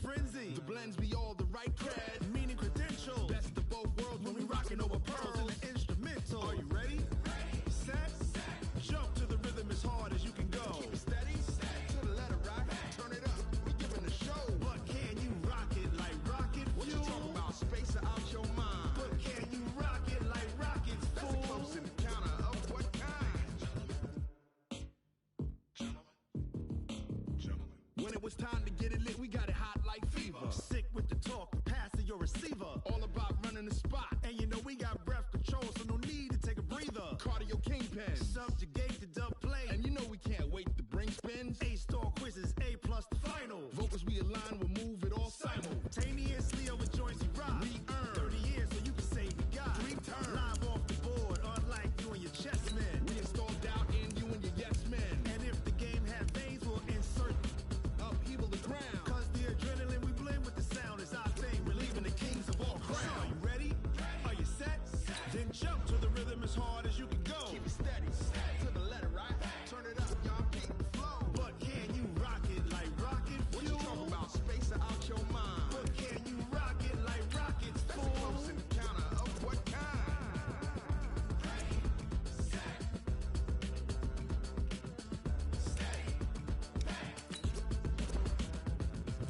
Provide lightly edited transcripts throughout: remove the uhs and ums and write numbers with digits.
frenzy. The blends be all the right cred, meaning credentials. Best of both worlds when we rockin' over pearls in the instrumental. Are you ready? Set. Jump to the rhythm as hard as you can go. Keep it steady. To the letter right. Turn it up. We giving the show. But can you rock it like rocket fuel? What you talking about? Space out your mind. But can you rock it like rockets, fool? That's a close encounter of what kind? Gentlemen. When it was time to get it lit, we got it hot like fever. Sick with the talk, pass to your receiver. All about running the spot. And you know we got breath control, so no need to take a breather. Cardio kingpin. Subjugate the dub play. And you know we can't wait to bring spins. A-star quizzes, A+ the final. Vocals we align, we'll move it all simultaneously over joints we rock. We earn 30 years so you can say we got 3 turns. Live off the board, unlike you and your chess men. We installed doubt in you and your yes men. And if the game had veins, we'll insert upheaval the ground. Cause the adrenaline we blend with the sound is our thing. Relieving the kings of all crowns. So are you ready? Are you set? Then jump to the rhythm as hard as you can go. Keep it steady. To the letter right. Turn it up, y'all keep the flow. But can you rock it like rocket fuel? What you talking about? Space out your mind. But can you rock it like rockets, fool? That's a close encounter of what kind?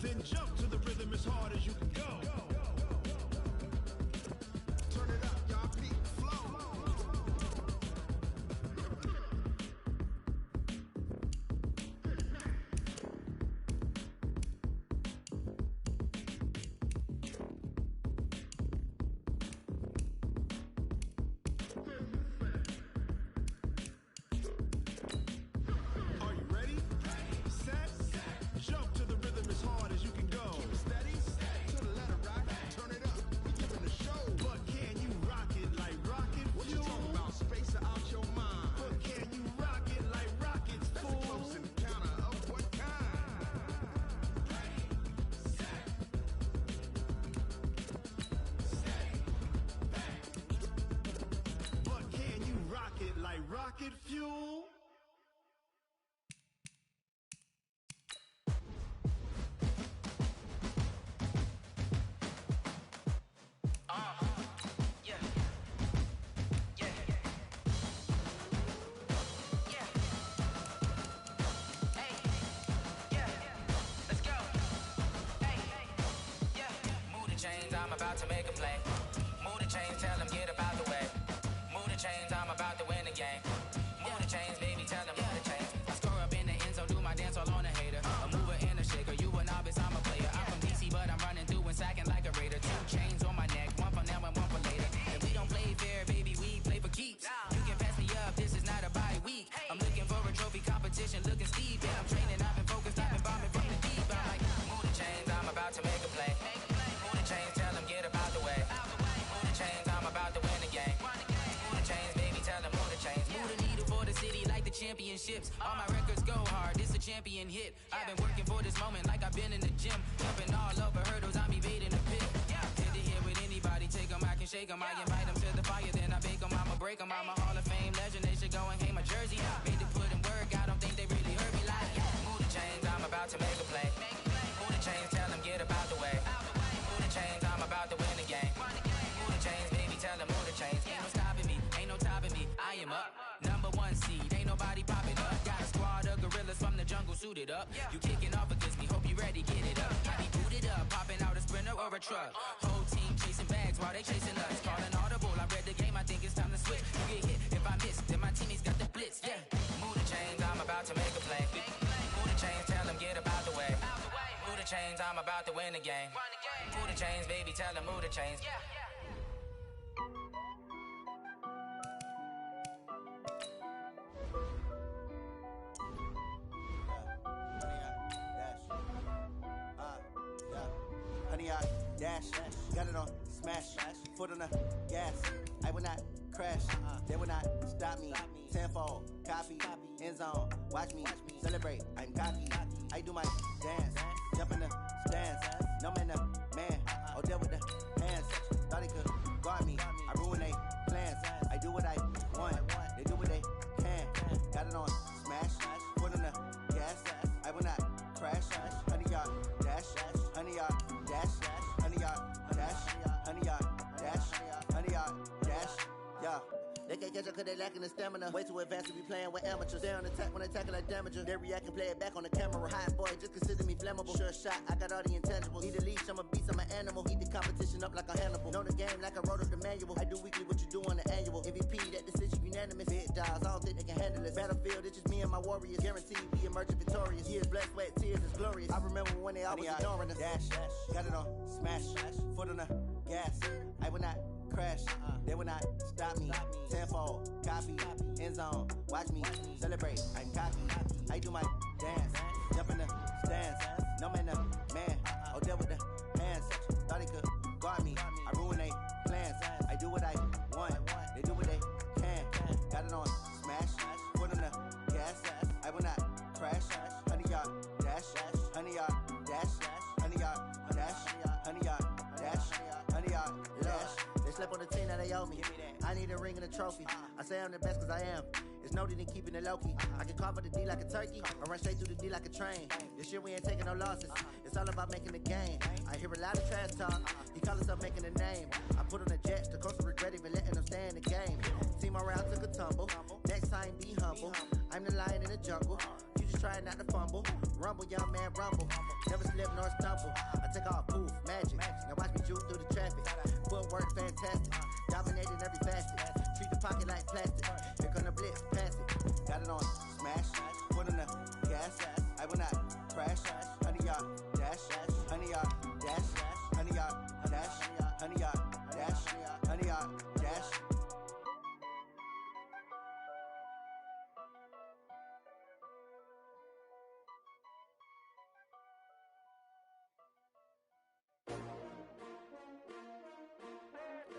Then jump to the rhythm as hard as you can go. Turn it up, y'all keep the flow. Are you ready? Set. Jump to the rhythm as hard as you can go. Keep it steady. To the letter right. Turn it up. We giving the show. But can you rock it like rocket fuel? What you talking about? Space out your mind. But can you rock it like rockets, fool? That's a close encounter of what kind? But can you rock it like rocket fuel? Yeah. Yeah. Yeah. Hey. Yeah. Let's go. Hey. Yeah. Move the chains, I'm about to make a play. Move the chains, tell them get about the way. Move the chains, I'm about to win the game. Move the chains, baby, tell them move the chains. I score up in the end zone, do my dance all on a hater. A mover and a shaker, you a novice, I'm a player. I'm from DC, but I'm running through and sacking like a raider. 2 chains on my neck, one for now and one for later. And we don't play fair, baby, we play for keeps. You can pass me up, this is not a bye week. I'm looking for a trophy competition, looking steep. Yeah, I'm training, I've been focused, I've been bombing from the deep. I'm like, move the chains, I'm about to make a play. Move the chains, tell them get about the way. Move the chains, I'm about to win the game. Move the chains, baby, tell them move the chains. Move the needle for the city like the championships. All my records go hard, this a champion hit. I've been working for this moment like I've been in the gym. Jumping all over hurdles, I'm evading the pit. Hit the hit with anybody, take them, I can shake them. I invite them to the fire, then I bake them, I'ma break them. I'm a Hall of Fame legend, they should go and hang my jersey. Made to put in work, I don't think they really heard me like, move the chains, I'm about to make a play. Move the chains, tell them get about the way. Move the chains, I'm about to win the game. Move the chains, baby, tell them move the chains. Ain't no stopping me, ain't no topping me, I am up. Number 1 seed, ain't nobody popping up. Got a squad of gorillas from the jungle suited up. You kicking off against me, hope you ready, get it up. I be booted up, popping out a Sprinter or a truck. Whole team chasing bags while they chasing us. Calling audible, I read the game, I think it's time to switch. You get hit, if I miss, then my teammates got the blitz, yeah. Move the chains, I'm about to make a play. Move the chains, tell them get about the way. Move the chains, I'm about to win the game. Move the chains, baby, tell them move the chains. Honey, I dash, got it on smash, foot on the gas. I will not crash, they will not stop me. Tenfold, copy, end zone, watch me celebrate. I'm cocky, I do my dance, jump in the stands. No man, the man, oh deal with the hands. Thought he could guard me, I ruin they plans. I do what I want, they do what they can. Got it on smash, foot on the gas. I will not crash, honey, y'all dash, honey, y'all They can't catch up cause they lacking the stamina. Way too advanced to be playing with amateurs. They on attack when they tackle like damager. They react and play it back on the camera. Hot boy, just consider me flammable. Sure shot, I got all the intangibles. Need a leash, I'm a beast, I'm an animal. Heat the competition up like a Hannibal. Know the game like I wrote up the manual. I do weekly what you do on the annual. MVP, that decision unanimous. Big dogs, I don't think they can handle it. Battlefield, it's just me and my warriors. Guaranteed we emerge victorious. Years, blood, sweat, tears is glorious. I remember when they always ignoring us. Dash, got it on, smash, foot on the gas. I will not crash, they will not stop me. Tenfold, copy, end zone, watch me celebrate. I'm cocky, I do my dance, jump in the stands. No man, man, oh there with the hands. Thought he could guard me, I ruin they plans. I do what I want, they do what they can. Got it on, smash, foot on the gas. I will not crash, 100-yard dash, 100-yard dash, 100-yard dash, 100-yard dash, 100-yard dash. They slept on the team that they owe me. I need a ring and a trophy. I say I'm the best cause I am. It's noted in keeping it low-key. I can carve for the D like a turkey, or run straight through the D like a train. This year we ain't taking no losses. It's all about making the game. I hear a lot of trash talk. He call himself making a name. I put on the jets. The coach regret even letting them stay in the game. Team around took a tumble. Next time be humble. I'm the lion in the jungle. You just trying not to fumble. Rumble, young man, rumble. Never slip nor stumble. I take off, poof, magic. Now watch me juke through the traffic. Footwork fantastic. Dominating every facet. Treat the pocket like plastic. Here come the blitz, pass it. Got it on, smash. Foot on the gas. I will not crash. 100-yard dash. 100-yard dash. 100-yard dash. 100-yard dash. 100-yard dash.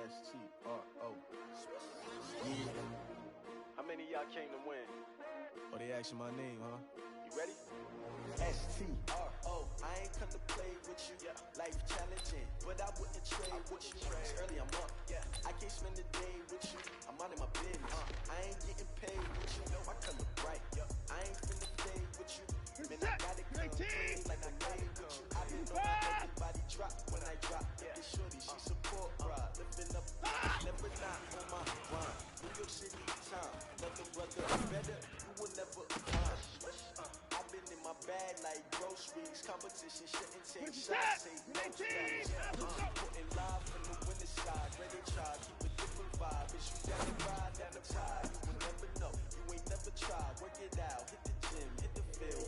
S-T-R-O. Yeah. How many of y'all came to win? Oh, they asking my name, huh? You ready? S-T-R-O. I ain't come to play with you. Life challenging, but I wouldn't trade with you. It's early, I'm up. I can't spend the day with you. I'm out in my business. I ain't getting paid with you. My color bright. I ain't finna play with you. Man, I got it come clean like I made with you. I didn't know how everybody drop when I drop. This shorty, she support, bruh. Living up, never not on my grind. New York City time, nothing brother better. You will never find. I've been in my bag like groceries. Competition shouldn't take shots. Say no shots. Putting live from the winning side. Ready to try, keep a different vibe. Bitch, you down the ride, down the tide. You will never know. You ain't never tried. Work it out. Hit the gym, hit the field.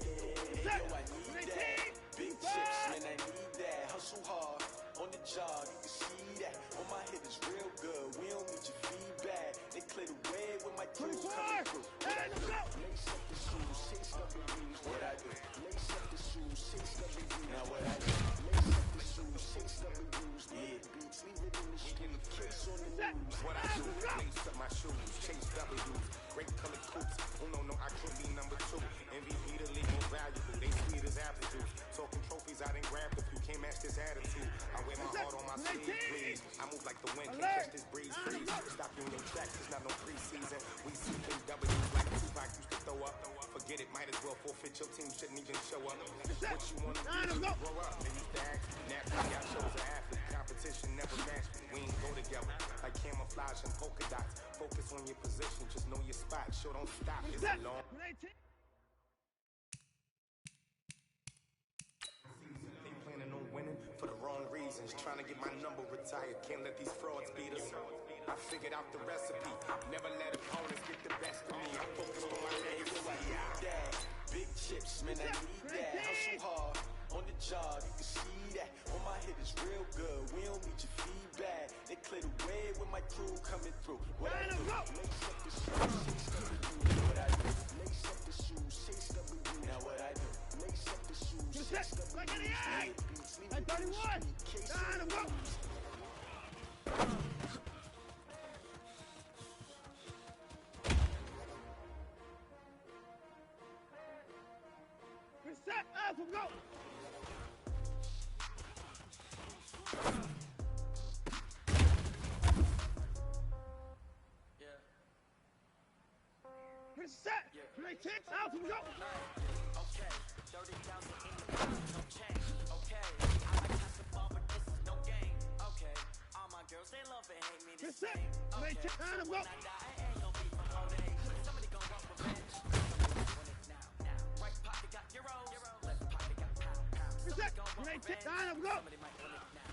Yo, I need that. Big chips, man, I need that. Hustle hard on the job. You can see that. On my hit is real good. We don't need your feedback. They clear the way with my crew coming through. What I do? Lace up the shoes, chase up the rings. What I do? Lace up the shoes, chase up the rings. Now what I do? Lace up the shoes, chase up the rings. Yeah, beats, leave it in the street. Case on the news. What I do? Lace up my shoes, chase W's. Great color coops. Oh no, I could be number 2. MVP the league most valuable. They sweet as apple juice. Talking trophies, I didn't grab the few. Can't match this attitude. I wear my heart on my sleeve, please. I move like the wind, can't catch this breeze, freeze. Stop you in your tracks, it's not no preseason. We see W's like Tupac used to throw up. Forget it, might as well forfeit. Your team shouldn't even show up. What you want to do, grow up. They used to ask, naturally I chose an athlete. Competition never matched me. We ain't go together like camouflage and polka dots. Focus on your position, just know your spot. Show don't stop, it's a long. They planning on winning for the wrong reasons. Trying to get my number retired. Can't let these frauds beat us. I figured out the recipe. Never let opponents get the best of me. I focus on my legacy. Big chips, man, I need that. Hustle hard on the job, you can see that. On my hit is real good. We don't need your feedback. They clear the way with my crew coming through. What I do? Lace up the shoes, chase W. What I do? Lace up the shoes, chase W. Now what I do? Lace up the shoes, chase W. Beats, leave it in the street. Case on the news. Set up and go! Yeah. Set! Play 10 out and go! Okay, 30,000 in the box, no change. Okay, I like Casabah, but this is no game. Okay, all my girls, they love and hate me the Set! same. Play Okay, 10 out and so go! when I die, ain't no euros. Left pocket got pound, pound. Reset. Grenade tip. Line up, go. Somebody might want it now.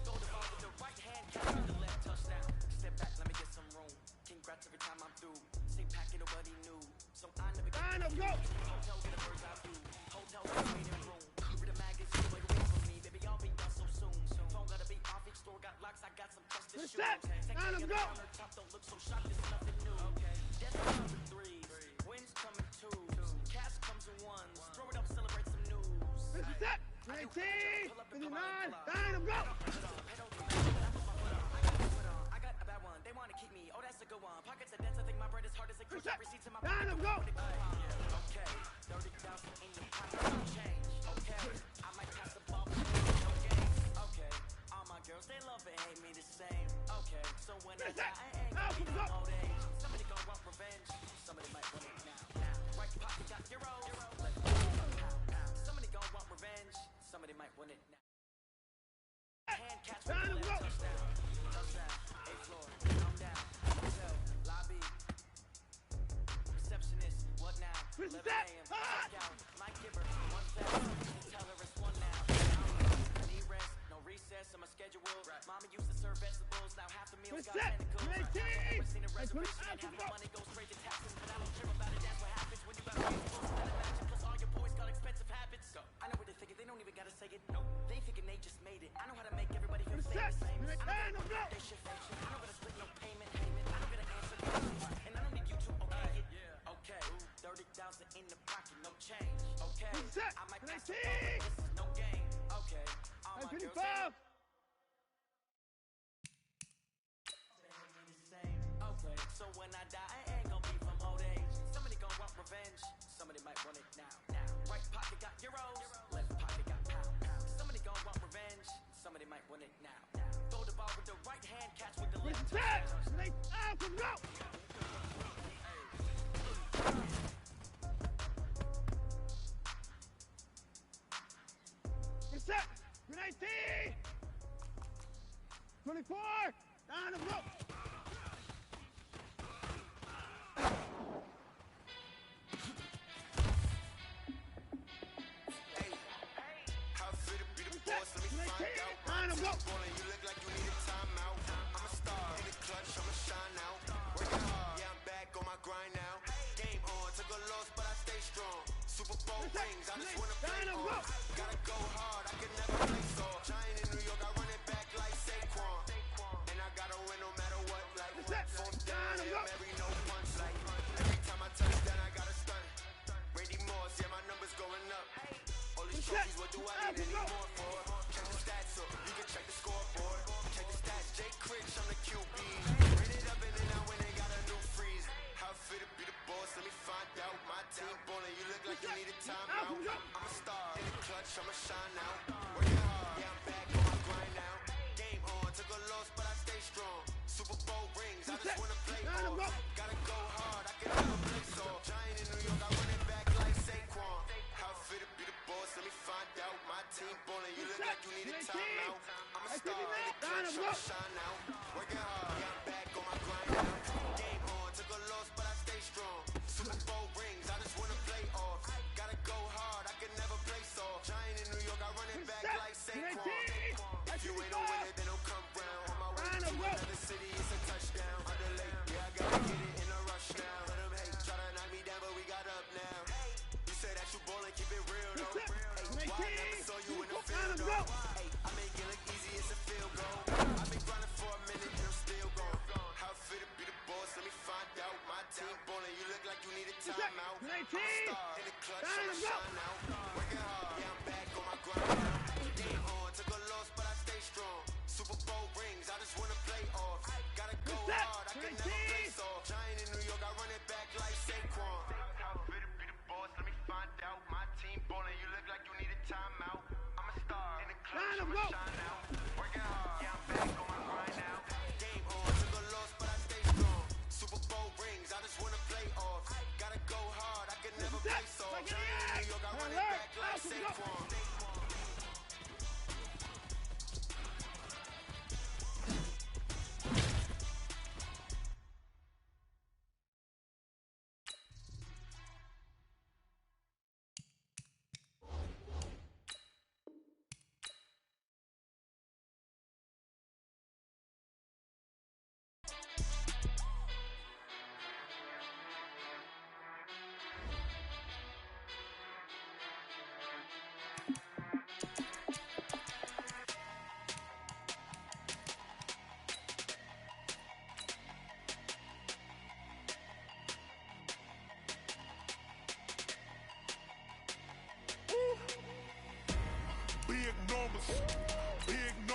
Throw the ball with the right hand, catch with the left touchdown. Step back, let me get some room. Congrats every time I'm through. Same packet, nobody knew. So I never get Line up, go. hotel with a bird's eye view. Hotel with a waiting room. Read a magazine, wait away from me. Baby, I'll be done so soon. Phone gotta be off, each store got locks. I got some trusted shoes. Reset. Line up, go. Top don't look so shocked, it's nothing new. Okay. Death comes in threes. Wins come in twos. Cash comes in ones. Throw it up, celebrate some news. Reset. Grenade tip. 59. Line up, go. I got a bad one. They want to keep me. Oh, that's a good one. Pockets are dense. I think my bread is hard as a cruise. Reset. Receipts in my Line up, go. Okay. 30,000 in your pocket. No change. Okay. I might pass the ball. But no games. Okay. All my girls, they love and hate me the same. Okay. So when I die, I ain't gonna be from old age. Somebody gonna want revenge. Somebody might want it now. Right pocket got euros. Left pocket got pound. Somebody gonna want revenge. Somebody might want it now. Hand catch with the left touchdown. Touchdown. Eighth floor. I'm down. Hotel. Lobby. Receptionist. What now? 11 a.m. Check out. Mike Gibber. 1,000. Tell her it's one now. Need rest. No recess on my schedule. Mama used to serve vegetables. Now half the meals got Reset. tentacles. Grenade Never tip. seen a reservation and half the money goes straight to taxes. But I don't care about it. That's what happens when you got vegetables instead of matching. Plus all your boys got expensive habits. I know what they're thinking. They don't even gotta say it. No. They thinking they just made it. I know how to make everybody feel Reset. famous. Grenade I line know up, go. they shit function. I know how to split no payment. I know how to answer questions. And I don't need you to okay it. Okay. 30,000 in the pocket, no change. Okay. Reset. I might pass Grenade the ball, tip. but this is no game. Okay. All my girls, they 55. okay, so when I die, I ain't gonna be from old age. Somebody gonna want revenge. Somebody might want it now. Right pocket got euros. Left pocket got pound. Somebody gonna want revenge. Somebody might want it now. Throw the ball with the right hand, catch with the left. Reset. Grenade out and go. Reset. Grenade tip. 24. Line up, go. How fit to be the boss? Let me find out. Line up, go. Ballin', you look like you need a timeout. I'm a star in the clutch, I'ma shine out. Working hard, yeah, I'm back on my grind now. Game on, took a loss, but I stay strong. Super Bowl rings, I just wanna play Line up, go. on. Gotta go hard, I can never play soft. Giant in New York, I run it back like Saquon. And I gotta win no matter what, like Reset. fourth down, Line up, Hail go. Mary, no punch, like every time I touch down, I gotta stun. Randy Moss, yeah, my numbers going up. All these Reset. trophies, what do I need any more for? Check the stats up, you can check the scoreboard. Check the stats, Jay Critch, I'm the QB. Ran it up and then I went and got a new freeze. How fit to be the boss, let me find out. My team ballin', you look like you need a timeout. I'm a star in the clutch, I'ma shine out. Working hard, yeah, I'm back on my grind now. Game on, took a loss, but I stay strong. Super Bowl rings, I just wanna play on. Gotta go hard, I can never play soft. Giant in New York, I run it back like Saquon. How fit to be the boss, let me find out. My team ballin', you look like you need a timeout. I'm a star in the clutch, I'ma shine out. Working hard, yeah, I'm back on my grind now. Game on, took a loss, but I stay strong. Super Bowl rings, I just wanna play off. Gotta go hard, I can never play soft. Giant in New York, I run it back like Saquon. If you ain't a winner, then don't come round. On my way to another city, it's a touchdown. Underlay, yeah, I gotta get it in a rush now. Let them hate, try to knock me down, but we got up now. You say that you ballin', keep it real though. Hey, why I never saw you in the field though? Hey, I make it look easy, it's a field goal. I've been grinding for a minute, and I'm still gone. How fit to be the boss? Let me find out. My team ballin', you look like you need a timeout. I'm a star in the clutch, I'ma shine out. Working hard, yeah, I'm back on my grind now. Game on, took a loss, but I stay strong. Super Bowl rings, I just wanna play off. Gotta go hard, I can never play soft. Giant in New York, I run it back like Saquon. How fit to be the boss? Let me find out. My team ballin', you look like you need a timeout. I'm a star in the clutch, I'ma shine out. Working hard, yeah, I'm back on my grind now. Game on, took a loss, but I stay strong. Super Bowl rings, I just wanna play off. Gotta go hard, I can never play soft. Giant in New York, I run it back like Saquon.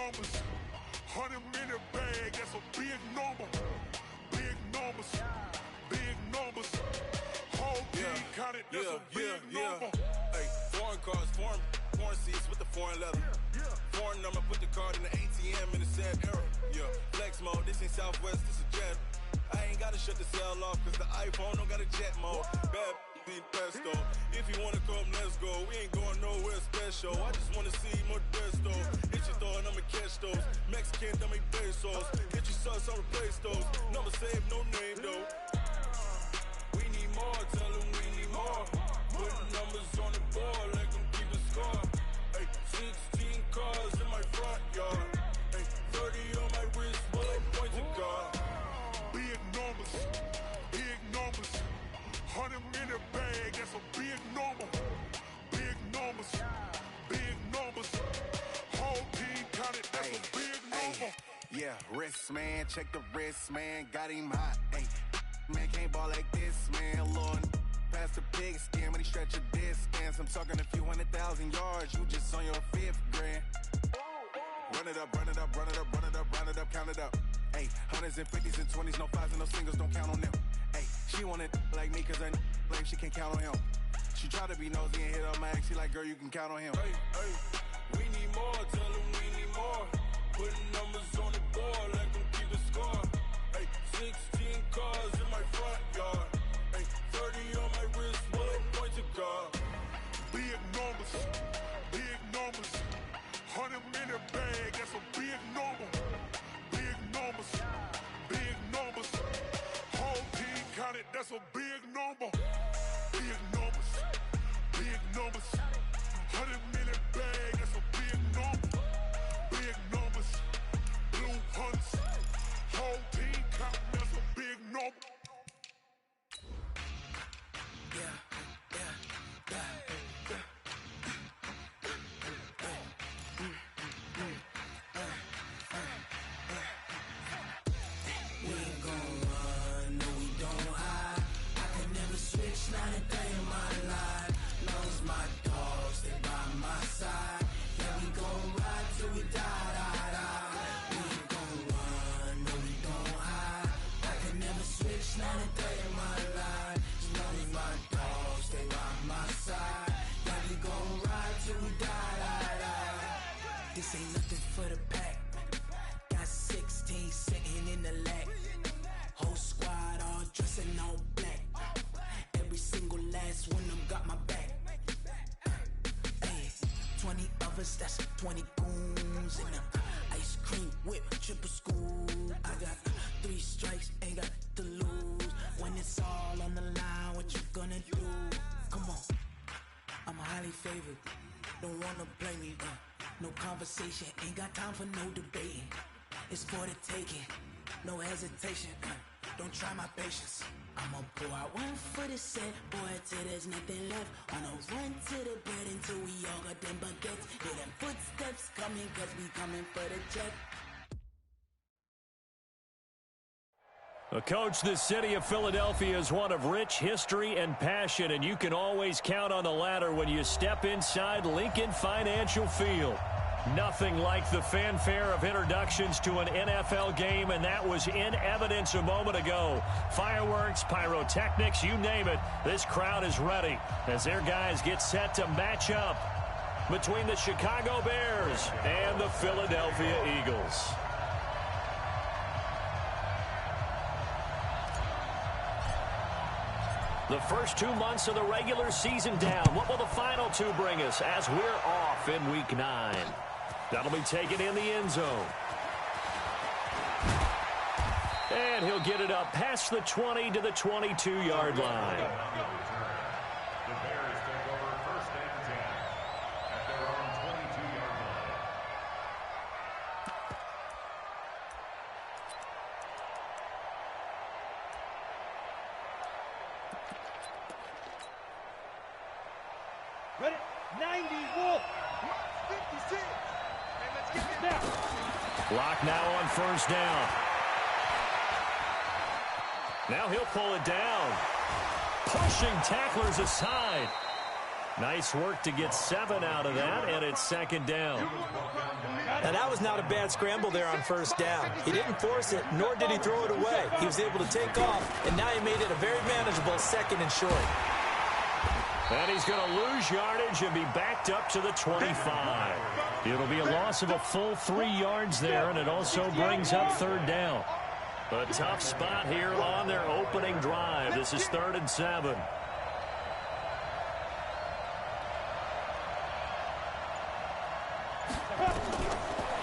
numbers. 100 in the bag, that's a big number. Big numbers. Big numbers. Whole team counted, that's a big number. Hey, foreign cars, foreign seats with the foreign leather. Foreign number, put the card in the ATM in the sad era. Yeah, flex mode, this ain't Southwest, this is Jet. I ain't gotta shut the cell off, cause the iPhone don't got a jet mode. Bad beat pesto. If you wanna come, let's go. We ain't going nowhere special. I just wanna see more Modesto. Hit your thought, I'ma catch those. Mexican, dummy pesos. Get your sauce, I'll replace those. Number saved, no name though. We need more, tell them we need more. Putting numbers on the board, like them keep a score. Hey, 16 cars in my front yard. Hey, 30 on my wrist, while I point to God. Big numbers. Big numbers. 100 in the bag, that's a big number. Big numbers. Big numbers. Whole team counted, that's a big number. Yeah, wrist man, check the wrist man, got him hot. Hey, man can't ball like this, man. Lord, past the pig skin when he stretch a distance. I'm talking a few 100,000 yards, you just on your 5th grand. Run it up, run it up, run it up, run it up, run it up, count it up. Hey, 100s and 50s and 20s, no 5s and no singles, don't count on them. Hey, she want it like me, cause her like she can't count on him. She try to be nosy and hit up my ex, she like, girl, you can count on him. Hey, hey, we need more, tell them we need more. Putting numbers on the board, like them keep a score. Hey, 16 cars in my front yard. Hey, 30 on my wrist, while I point to God. Big numbers. Big numbers. 100 in the bag, that's a big number. Big numbers. Big numbers. Whole team counted, that's a big number. Big numbers. Big numbers. 100 in the bag, that's a big number. Big numbers. Blue hunts. Whole team counting, that's a big number. Not a day in my life. Knows my dogs, stay by my side. Yeah, we gon' ride till we die, die, die. We ain't gon' run, no, we gon' hide. I can never switch, not a day in my life. Knows my dogs, stay by my side. Yeah, we gon' ride till we die, die, die. This ain't nothing for the pack. Got 16 sitting in the lap. Whole squad all dressing all black. Single last one of them got my back. Hey, 20 of us, that's 20 goons. And ice cream whip, triple scoop. I got 3 strikes, ain't got to lose. When it's all on the line, what you gonna do? Come on, I'm highly favored. Don't wanna play me, no conversation. Ain't got time for no debating. It's for the taking, no hesitation. Don't try my patience. I'ma pour out one for the set, boy, till there's nothing left. On a run to the bed until we all got them baguettes. Hear them footsteps coming, cause we coming for the jet. Coach, the city of Philadelphia is one of rich history and passion, and you can always count on the ladder when you step inside Lincoln Financial Field. Nothing like the fanfare of introductions to an NFL game, and that was in evidence a moment ago. Fireworks, pyrotechnics, you name it. This crowd is ready as their guys get set to match up between the Chicago Bears and the Philadelphia Eagles. The first 2 months of the regular season down. What will the final 2 bring us as we're off in Week 9? That'll be taken in the end zone. And he'll get it up past the 20 to the 22-yard line. The Bears take over 1st and 10 at their own 22-yard line. Ready? 90, Wolf. 56. And let's get it now. Clock now on 1st down. Now he'll pull it down. Pushing tacklers aside. Nice work to get 7 out of that, and it's second down. And that was not a bad scramble there on first down. He didn't force it, nor did he throw it away. He was able to take off, and now he made it a very manageable 2nd and short. And he's going to lose yardage and be backed up to the 25. It'll be a loss of a full 3 yards there, and it also brings up 3rd down. A tough spot here on their opening drive. This is 3rd and 7.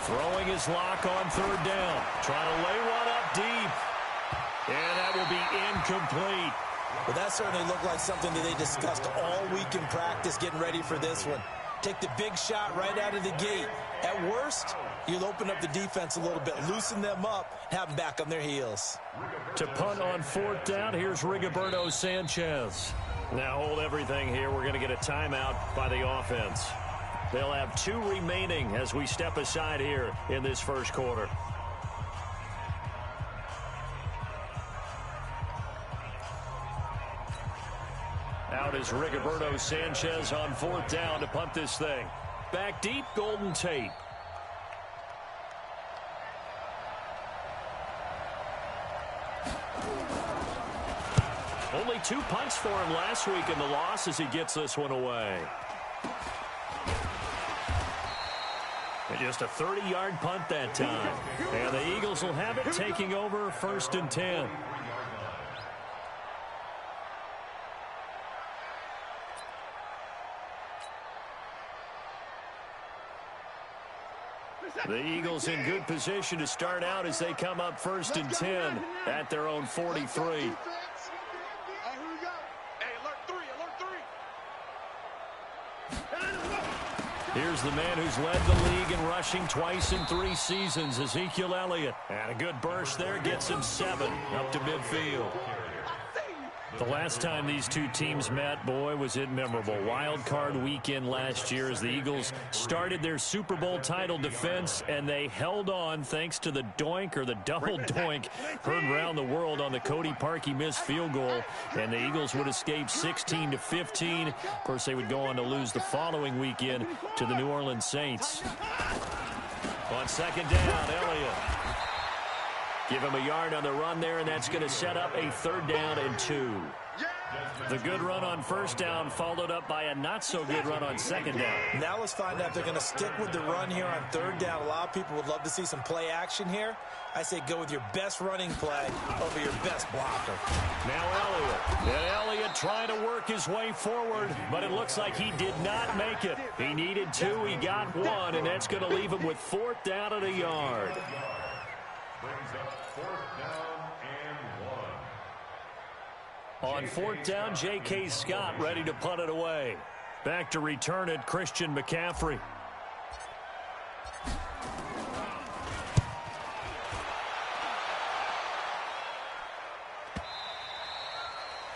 Throwing his lock on 3rd down. Trying to lay one up deep. And that will be incomplete. Well, that certainly looked like something that they discussed all week in practice getting ready for this one. Take the big shot right out of the gate. At worst, you'll open up the defense a little bit, loosen them up, have them back on their heels. To punt on 4th down, here's Rigoberto Sanchez. Now hold everything here. We're going to get a timeout by the offense. They'll have 2 remaining as we step aside here in this first quarter. Out is Rigoberto Sanchez on 4th down to punt this thing. Back deep, Golden Tate. Only 2 punts for him last week in the loss as he gets this one away. And just a 30-yard punt that time. And the Eagles will have it, taking over 1st and 10. The Eagles in good position to start out as they come up 1st and 10 at their own 43. Here's the man who's led the league in rushing twice in 3 seasons, Ezekiel Elliott. And a good burst there gets him 7 up to midfield. The last time these 2 teams met, boy, was it memorable. Wild card weekend last year as the Eagles started their Super Bowl title defense, and they held on thanks to the doink, or the double doink, heard around the world on the Cody Parkey missed field goal, and the Eagles would escape 16-15. Of course, they would go on to lose the following weekend to the New Orleans Saints. On 2nd down, Elliott. Give him a yard on the run there, and that's going to set up a 3rd down and 2. The good run on 1st down followed up by a not-so-good run on 2nd down. Now let's find out if they're going to stick with the run here on 3rd down. A lot of people would love to see some play action here. I say go with your best running play over your best blocker. Now Elliott. And Elliott trying to work his way forward, but it looks like he did not make it. He needed 2, he got 1, and that's going to leave him with 4th down and a yard. Brings up 4th down and 1. On 4th down, J.K. Scott ready to punt it away. Back to return it, Christian McCaffrey.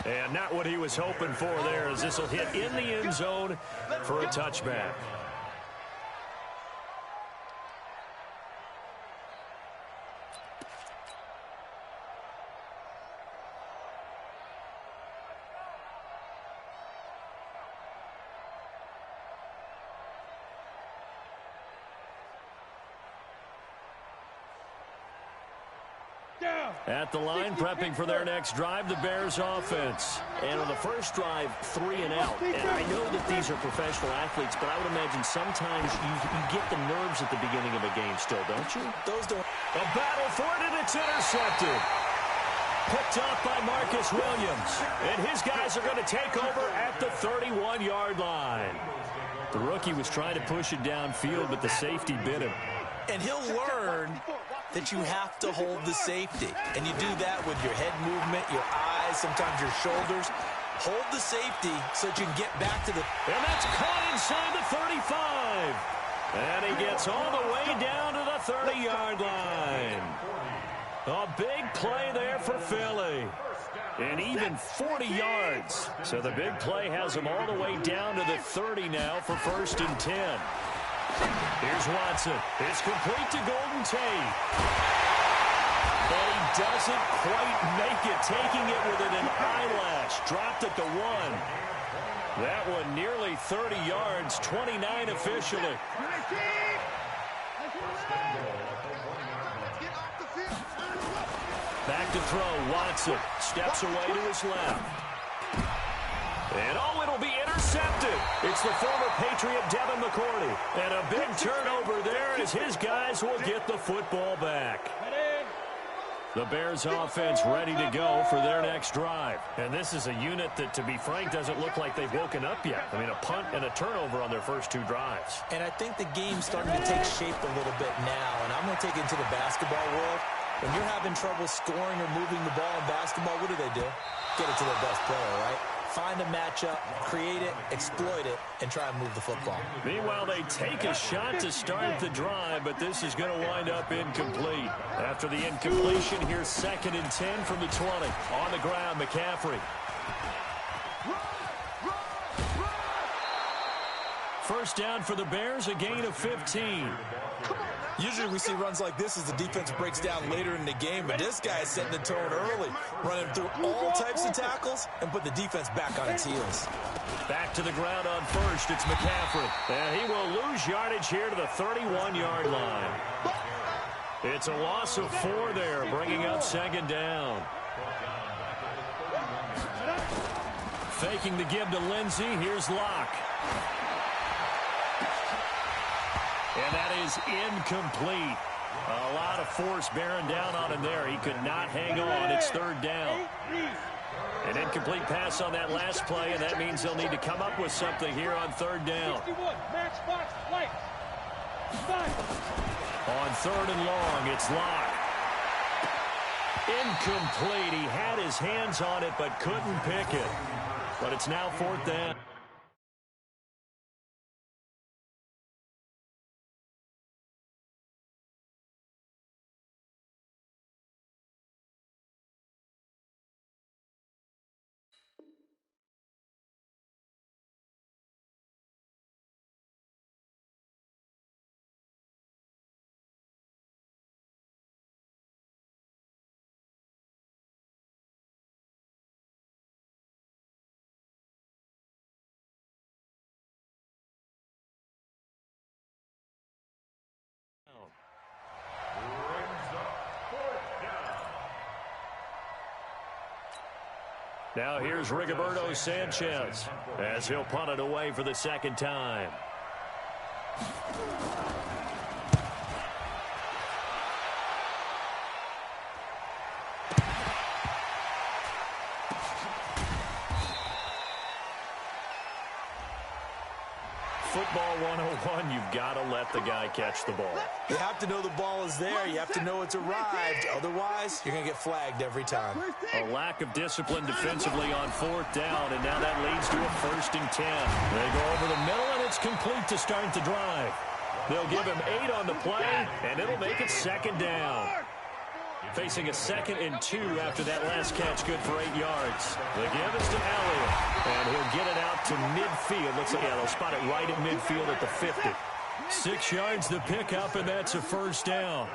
And not what he was hoping for there, as this will hit in the end zone for a touchback. At the line, prepping for their next drive, the Bears offense. And on the first drive, 3 and out. And I know that these are professional athletes, but I would imagine sometimes you get the nerves at the beginning of a game still, don't you? Those don't. A battle for it, and it's intercepted. Picked up by Marcus Williams. And his guys are going to take over at the 31-yard line. The rookie was trying to push it downfield, but the safety bit him. And he'll learn that you have to hold the safety. And you do that with your head movement, your eyes, sometimes your shoulders. Hold the safety so that you can get back to the... And that's caught inside the 35. And he gets all the way down to the 30-yard line. A big play there for Philly. And even 40 yards. So the big play has him all the way down to the 30 now for 1st and 10. Here's Watson. It's complete to Golden Tate. But he doesn't quite make it, taking it within an eyelash. Dropped at the 1. That one nearly 30 yards, 29 officially. Back to throw, Watson steps away to his left. And it'll be intercepted. It's the former Patriot Devin McCourty. And a big turnover there as his guys will get the football back. The Bears offense ready to go for their next drive. And this is a unit that, to be frank, doesn't look like they've woken up yet. I mean, a punt and a turnover on their first two drives. And I think the game's starting to take shape a little bit now. And I'm going to take it into the basketball world. When you're having trouble scoring or moving the ball in basketball, what do? Get it to their best player, right? Find a matchup, create it, exploit it, and try and move the football. Meanwhile, they take a shot to start the drive, but this is going to wind up incomplete. After the incompletion, here's 2nd and 10 from the 20. On the ground, McCaffrey. First down for the Bears, a gain of 15. Usually we see runs like this as the defense breaks down later in the game, but this guy is setting the tone early, running through all types of tackles and put the defense back on its heels. Back to the ground on first, it's McCaffrey. And he will lose yardage here to the 31-yard line. It's a loss of 4 there, bringing up 2nd down. Faking the give to Lindsey, here's Locke. And that is incomplete. A lot of force bearing down on him there. He could not hang on. It's 3rd down. An incomplete pass on that last play, and that means they'll need to come up with something here on 3rd down. On 3rd and long, it's Locke. Incomplete. He had his hands on it but couldn't pick it. But it's now 4th down. Now here's Rigoberto Sanchez as he'll punt it away for the 2nd time. Football 101, you've got to let the guy catch the ball. You have to know the ball is there. You have to know it's arrived. Otherwise, you're going to get flagged every time. A lack of discipline defensively on 4th down, and now that leads to a 1st and 10. They go over the middle, and it's complete to start the drive. They'll give him 8 on the play, and it'll make it 2nd down. Facing a 2nd and 2 after that last catch, good for 8 yards. The give is to Elliott, and he'll get it out to midfield. Looks like, they'll spot it right at midfield at the 50. 6 yards the pickup, and that's a 1st down.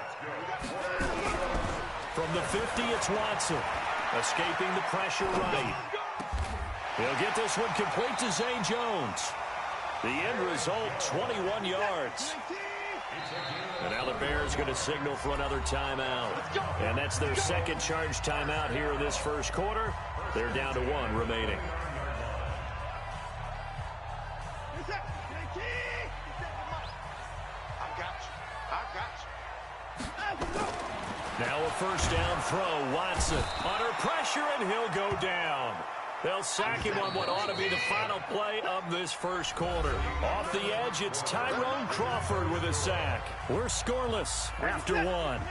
From the 50, it's Watson, escaping the pressure right. He'll get this one complete to Zay Jones. The end result, 21 yards. And now the Bears going to signal for another timeout. And that's their 2nd charge timeout here in this 1st quarter. They're down to 1 remaining. Now a 1st down throw. Watson under pressure, and he'll go down. They'll sack him on what ought to be the final play of this 1st quarter. Off the edge, it's Tyrone Crawford with a sack. We're scoreless after 1.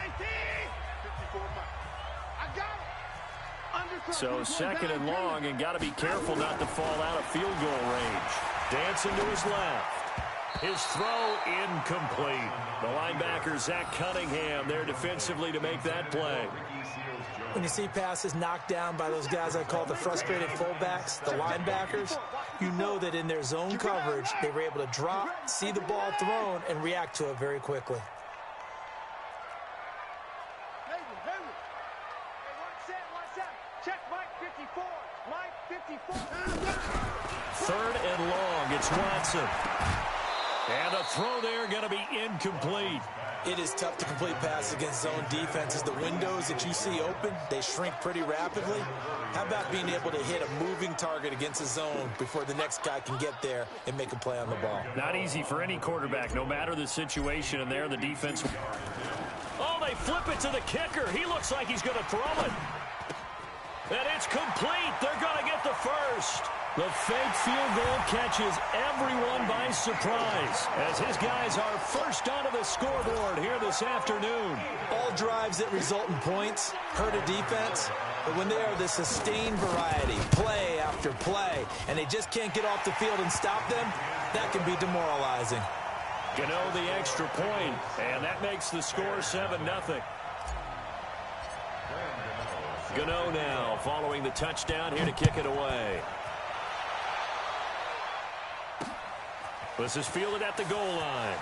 So 2nd and long, and got to be careful not to fall out of field goal range. Dancing to his left. His throw incomplete. The linebacker, Zach Cunningham, there defensively to make that play. When you see passes knocked down by those guys I call the frustrated fullbacks, the linebackers, you know that in their zone coverage, they were able to drop, see the ball thrown, and react to it very quickly. Check Mike 54. Third and long. It's Watson. And the throw there going to be incomplete. It is tough to complete passes against zone defenses. The windows that you see open, they shrink pretty rapidly. How about being able to hit a moving target against a zone before the next guy can get there and make a play on the ball? Not easy for any quarterback, no matter the situation. And there, the defense. Oh, they flip it to the kicker. He looks like he's going to throw it. And it's complete. They're going to get the first. The fake field goal catches everyone by surprise as his guys are first onto the scoreboard here this afternoon. All drives that result in points hurt a defense, but when they are the sustained variety, play after play, and they just can't get off the field and stop them, that can be demoralizing. Gano the extra point, and that makes the score 7-0. Gano now following the touchdown here to kick it away. This is fielded at the goal line.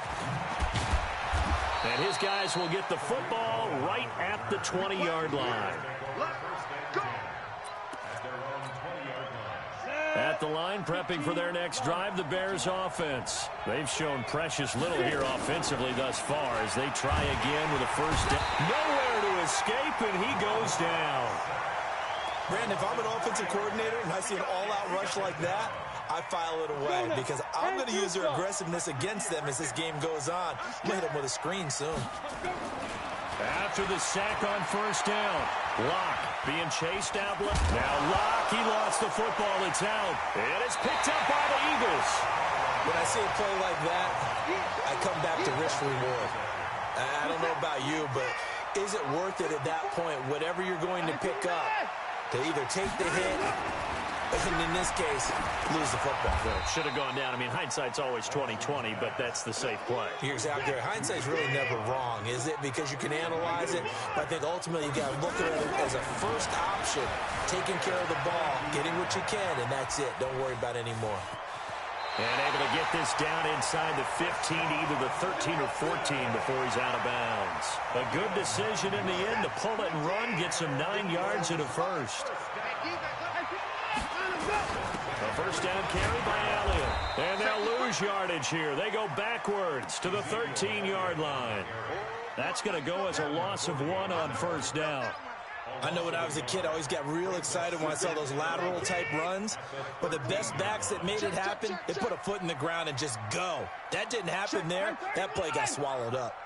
And his guys will get the football right at the 20-yard line. At the line, prepping for their next drive, the Bears offense. They've shown precious little here offensively thus far as they try again with a first down. Nowhere to escape, and he goes down. Brandon, if I'm an offensive coordinator and I see an all-out rush like that, I file it away because I'm going to use their aggressiveness against them as this game goes on. I'm going to hit them with a screen soon. After the sack on first down, Locke being chased out. Now Locke, he lost the football. It's out. And it's picked up by the Eagles. When I see a play like that, I come back to risk reward. I don't know about you, but is it worth it at that point, whatever you're going to pick up, to either take the hit, and in this case, lose the football? Well, should have gone down. I mean, hindsight's always 20/20, but that's the safe play. You're exactly right. Hindsight's really never wrong, is it? Because you can analyze it, but I think ultimately you got to look at it as a first option, taking care of the ball, getting what you can, and that's it. Don't worry about any more. And able to get this down inside the 15, either the 13 or 14 before he's out of bounds. A good decision in the end to pull it and run, get some 9 yards and a first. A first down carry by Elliott. And they'll lose yardage here. They go backwards to the 13-yard line. That's going to go as a loss of 1 on first down. I know when I was a kid, I always got real excited when I saw those lateral-type runs. But the best backs that made it happen, they put a foot in the ground and just go. That didn't happen there. That play got swallowed up.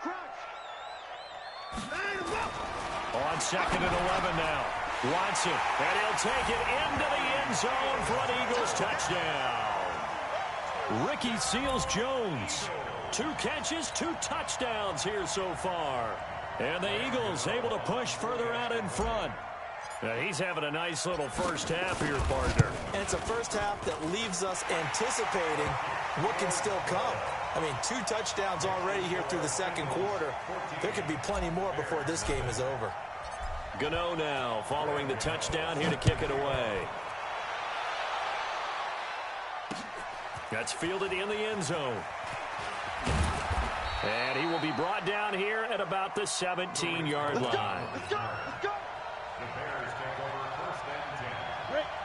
On 2nd and 11 now. Watson, and he'll take it into the end zone for an Eagles touchdown. Ricky Seals-Jones, 2 catches, 2 touchdowns here so far. And the Eagles able to push further out in front. Now he's having a nice little first half here, partner. And it's a first half that leaves us anticipating what can still come. I mean, 2 touchdowns already here through the second quarter. There could be plenty more before this game is over. Gano now following the touchdown here to kick it away. That's fielded in the end zone. And he will be brought down here at about the 17-yard line.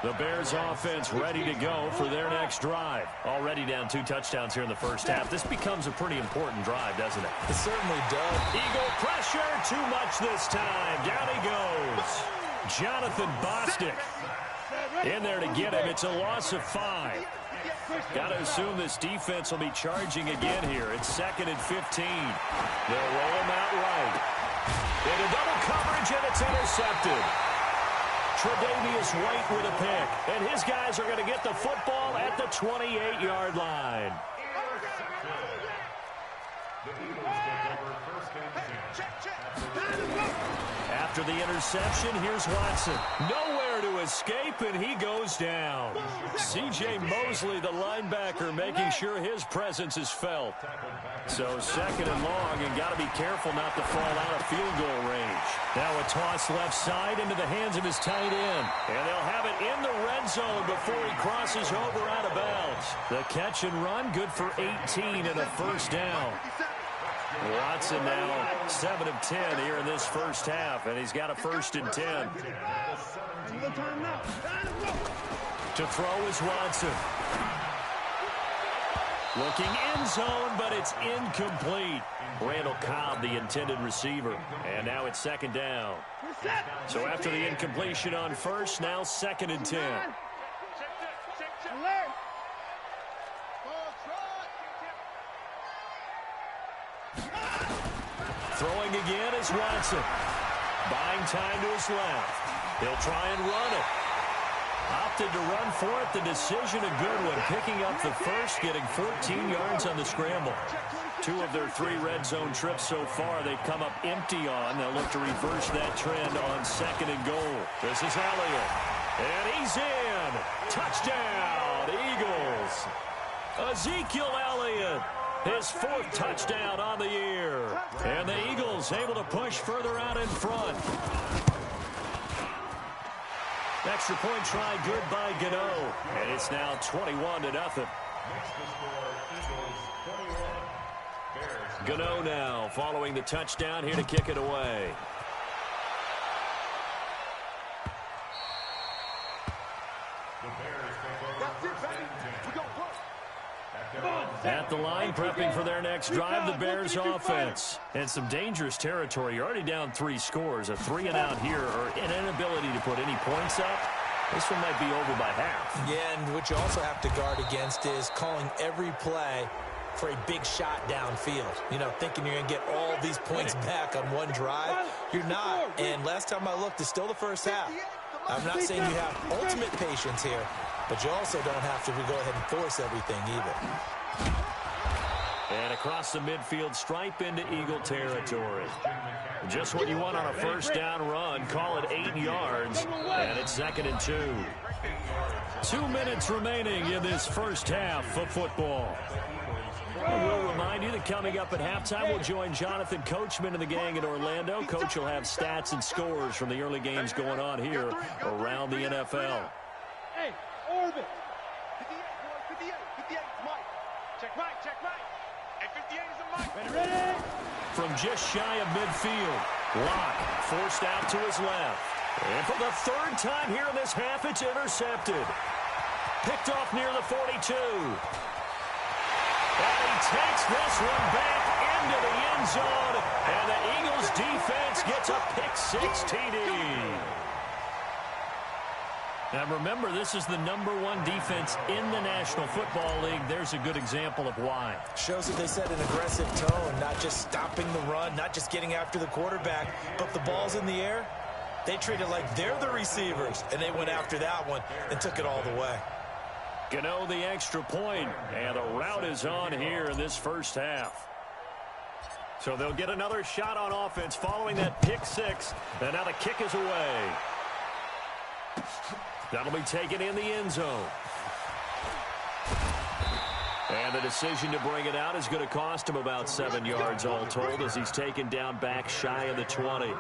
The Bears offense ready to go for their next drive. Already down 2 touchdowns here in the first half. This becomes a pretty important drive, doesn't it? It certainly does. Eagle pressure, too much this time. Down he goes. Jonathan Bostic in there to get him. It's a loss of 5. Got to assume this defense will be charging again here. It's 2nd and 15. They'll roll him out right. Into double coverage, and it's intercepted. Tre'Davious White with a pick. And his guys are going to get the football at the 28-yard line. After the interception, here's Watson. Nowhere to escape, and he goes down. C.J. Mosley, the linebacker, making sure his presence is felt. So 2nd and long, and got to be careful not to fall out of field goal range. Now a toss left side into the hands of his tight end. And they'll have it in the red zone before he crosses over out of bounds. The catch and run, good for 18 and a first down. Watson now 7 of 10 here in this first half, and he's got a 1st and 10. To throw is Watson. Looking end zone, but it's incomplete. Randall Cobb, the intended receiver. And now it's 2nd down. So after the incompletion on 1st, now 2nd and 10. Throwing again is Watson. Buying time to his left. He'll try and run it. Opted to run for it. The decision a good one. Picking up the 1st, getting 14 yards on the scramble. 2 of their 3 red zone trips so far they've come up empty on. They'll look to reverse that trend on 2nd and goal. This is Elliott. And he's in. Touchdown, Eagles. Ezekiel Elliott. His 4th touchdown on the year. And the Eagles able to push further out in front. Extra point try good by Gano. And it's now 21-0. Gano now following the touchdown here to kick it away. At the line, prepping for their next drive, the Bears offense. And some dangerous territory. You're already down 3 scores. A 3-and-out here, or an inability to put any points up. This one might be over by half. Yeah, and what you also have to guard against is calling every play for a big shot downfield. You know, thinking you're going to get all these points back on one drive. You're not. And last time I looked, it's still the first half. I'm not saying you have ultimate patience here, but you also don't have to go ahead and force everything either. And across the midfield stripe into Eagle territory. Just what you want on a 1st down run. Call it 8 yards. And it's 2nd and 2. 2 minutes remaining in this first half of football. We'll remind you that coming up at halftime, we'll join Jonathan Coachman and the gang in Orlando. Coach will have stats and scores from the early games going on here around the NFL. Hey, orbit. 58, 58, Mike. Check right. Hey, 58 is a Mike. Ready? From just shy of midfield, Locke forced out to his left. And for the 3rd time here in this half, it's intercepted. Picked off near the 42. And he takes this one back into the end zone. And the Eagles defense gets a pick-6 TD. Now remember, this is the #1 defense in the National Football League. There's a good example of why. Shows that they set an aggressive tone, not just stopping the run, not just getting after the quarterback, but the ball's in the air. They treat it like they're the receivers, and they went after that one and took it all the way. Gano the extra point, and the route is on here in this first half. So they'll get another shot on offense following that pick-6, and now the kick is away. That'll be taken in the end zone. And the decision to bring it out is going to cost him about 7 yards all told as he's taken down back shy of the 20.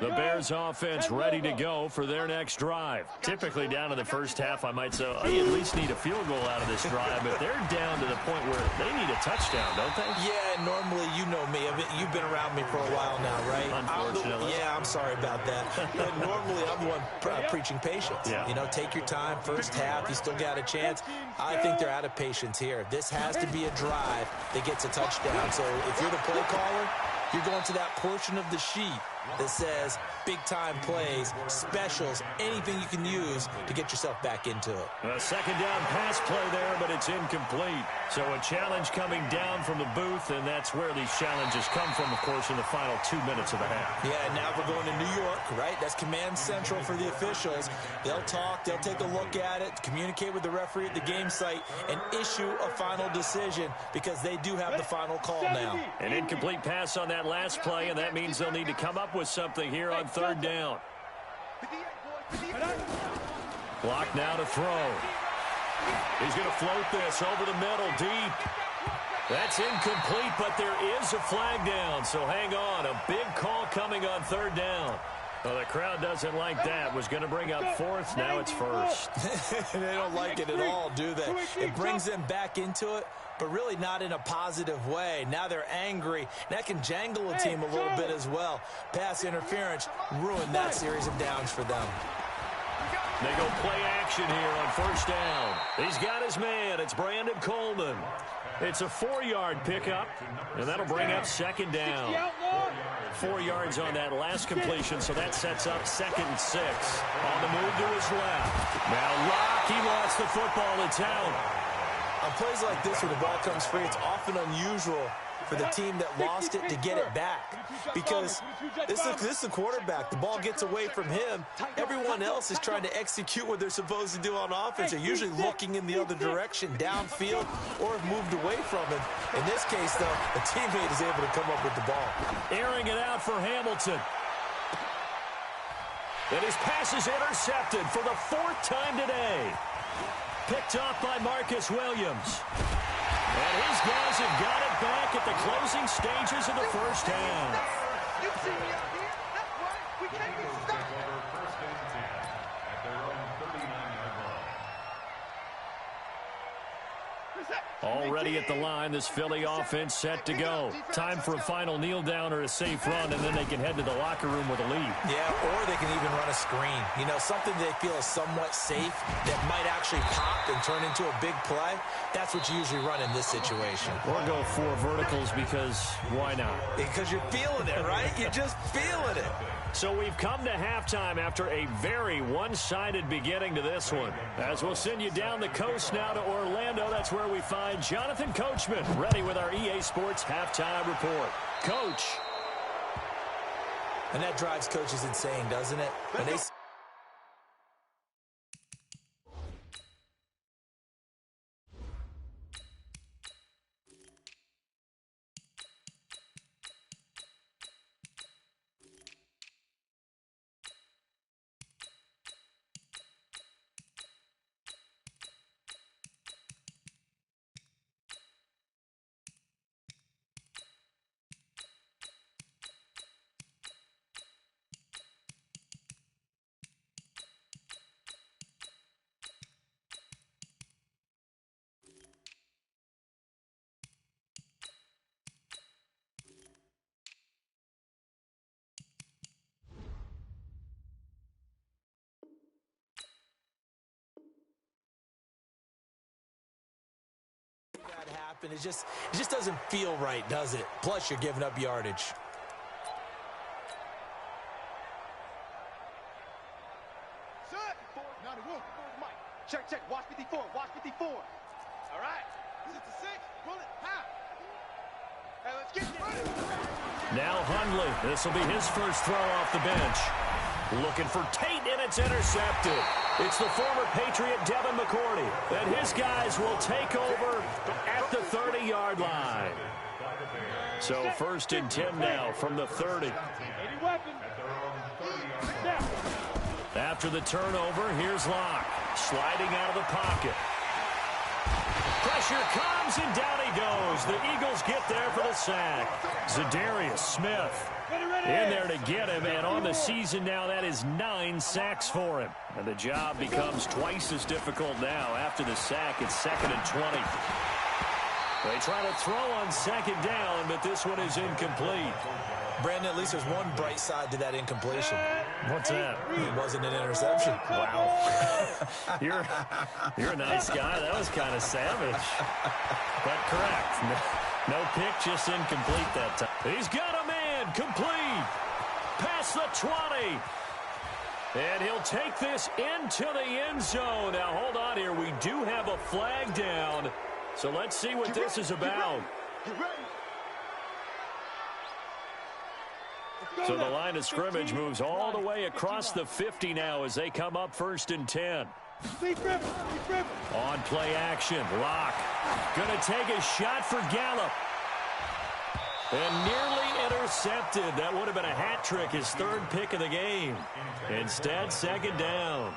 The Bears offense ready to go for their next drive. Typically down in the first half, I might say, oh, you at least need a field goal out of this drive, but they're down to the point where they need a touchdown, don't they? Yeah, normally, you know me. You've been around me for a while now, right? Unfortunately. I'm sorry about that. But normally, I'm the one preaching patience. Yeah. You know, take your time. First half, you still got a chance. I think they're out of patience here. This has to be a drive that gets a touchdown. So if you're the play caller, you're going to that portion of the sheet that says big-time plays, specials, anything you can use to get yourself back into it. A 2nd down pass play there, but it's incomplete. So a challenge coming down from the booth, and that's where these challenges come from, of course, in the final 2 minutes of the half. Yeah, now we're going to New York, right? That's command central for the officials. They'll talk, they'll take a look at it, communicate with the referee at the game site, and issue a final decision because they do have the final call now. An incomplete pass on that last play, and that means they'll need to come up with something here on 3rd down. Block now to throw. He's going to float this over the middle deep. That's incomplete, but there is a flag down, so hang on. A big call coming on 3rd down. Well, the crowd doesn't like that. Was going to bring up fourth. Now it's first. They don't like it at all, do they? It brings them back into it, but really not in a positive way. Now they're angry. That can jangle a team a little bit as well. Pass interference ruined that series of downs for them. They go play action here on first down. He's got his man. It's Brandon Coleman. It's a 4-yard pickup, and that'll bring up second down. 4 yards on that last completion, so that sets up 2nd and 6. On the move to his left. Now Locke, he lost the football in town. On plays like this where the ball comes free, it's often unusual for the team that lost it to get it back. Because this is the quarterback. The ball gets away from him. Everyone else is trying to execute what they're supposed to do on offense. They're usually looking in the other direction, downfield, or have moved away from him. In this case, though, a teammate is able to come up with the ball. Airing it out for Hamilton. And his pass is intercepted for the 4th time today. Picked off by Marcus Williams. And his guys have got it back at the closing stages of the first half. You see me out here? That's right. We can't be stopped. First and 10 at their own 39-yard line. Already at the line, this Philly offense set to go. Time for a final kneel down or a safe run, and then they can head to the locker room with a lead. Yeah, or they can even run a screen. You know, something they feel is somewhat safe that might actually pop and turn into a big play. That's what you usually run in this situation. Or go 4 verticals because why not? Because you're feeling it, right? You're just feeling it. So we've come to halftime after a very one-sided beginning to this one. As we'll send you down the coast now to Orlando, that's where we find Jonathan Coachman ready with our EA Sports Halftime Report. Coach. And that drives coaches insane, doesn't it? When they happen, it just doesn't feel right, does it? Plus, you're giving up yardage. Check, check. Watch 54. Watch 54. All right. This is the 6. Roll it. Half. Hey, let's get it. Now Hundley. This will be his first throw off the bench. Looking for Tate, and it's intercepted. It's the former Patriot Devin McCourty. And his guys will take over at the 30-yard line. So 1st and 10 now from the 30. After the turnover, here's Locke. Sliding out of the pocket. Pressure comes, and down he goes. The Eagles get there for the sack. Zadarius Smith in there to get him, and on the season now, that is 9 sacks for him. And the job becomes twice as difficult now. After the sack, it's 2nd and 20. They try to throw on 2nd down, but this one is incomplete. Brandon, at least there's one bright side to that incompletion. What's that? It wasn't an interception. Wow. You're a nice guy. That was kind of savage. But correct. No pick, just incomplete that time. He's got a man. Complete. Past the 20. And he'll take this into the end zone. Now, hold on here. We do have a flag down. So let's see what this is about. So the line of scrimmage moves all the way across the 50 now as they come up 1st and 10. On play action, Locke going to take a shot for Gallup. And nearly intercepted. That would have been a hat trick, his 3rd pick of the game. Instead, 2nd down.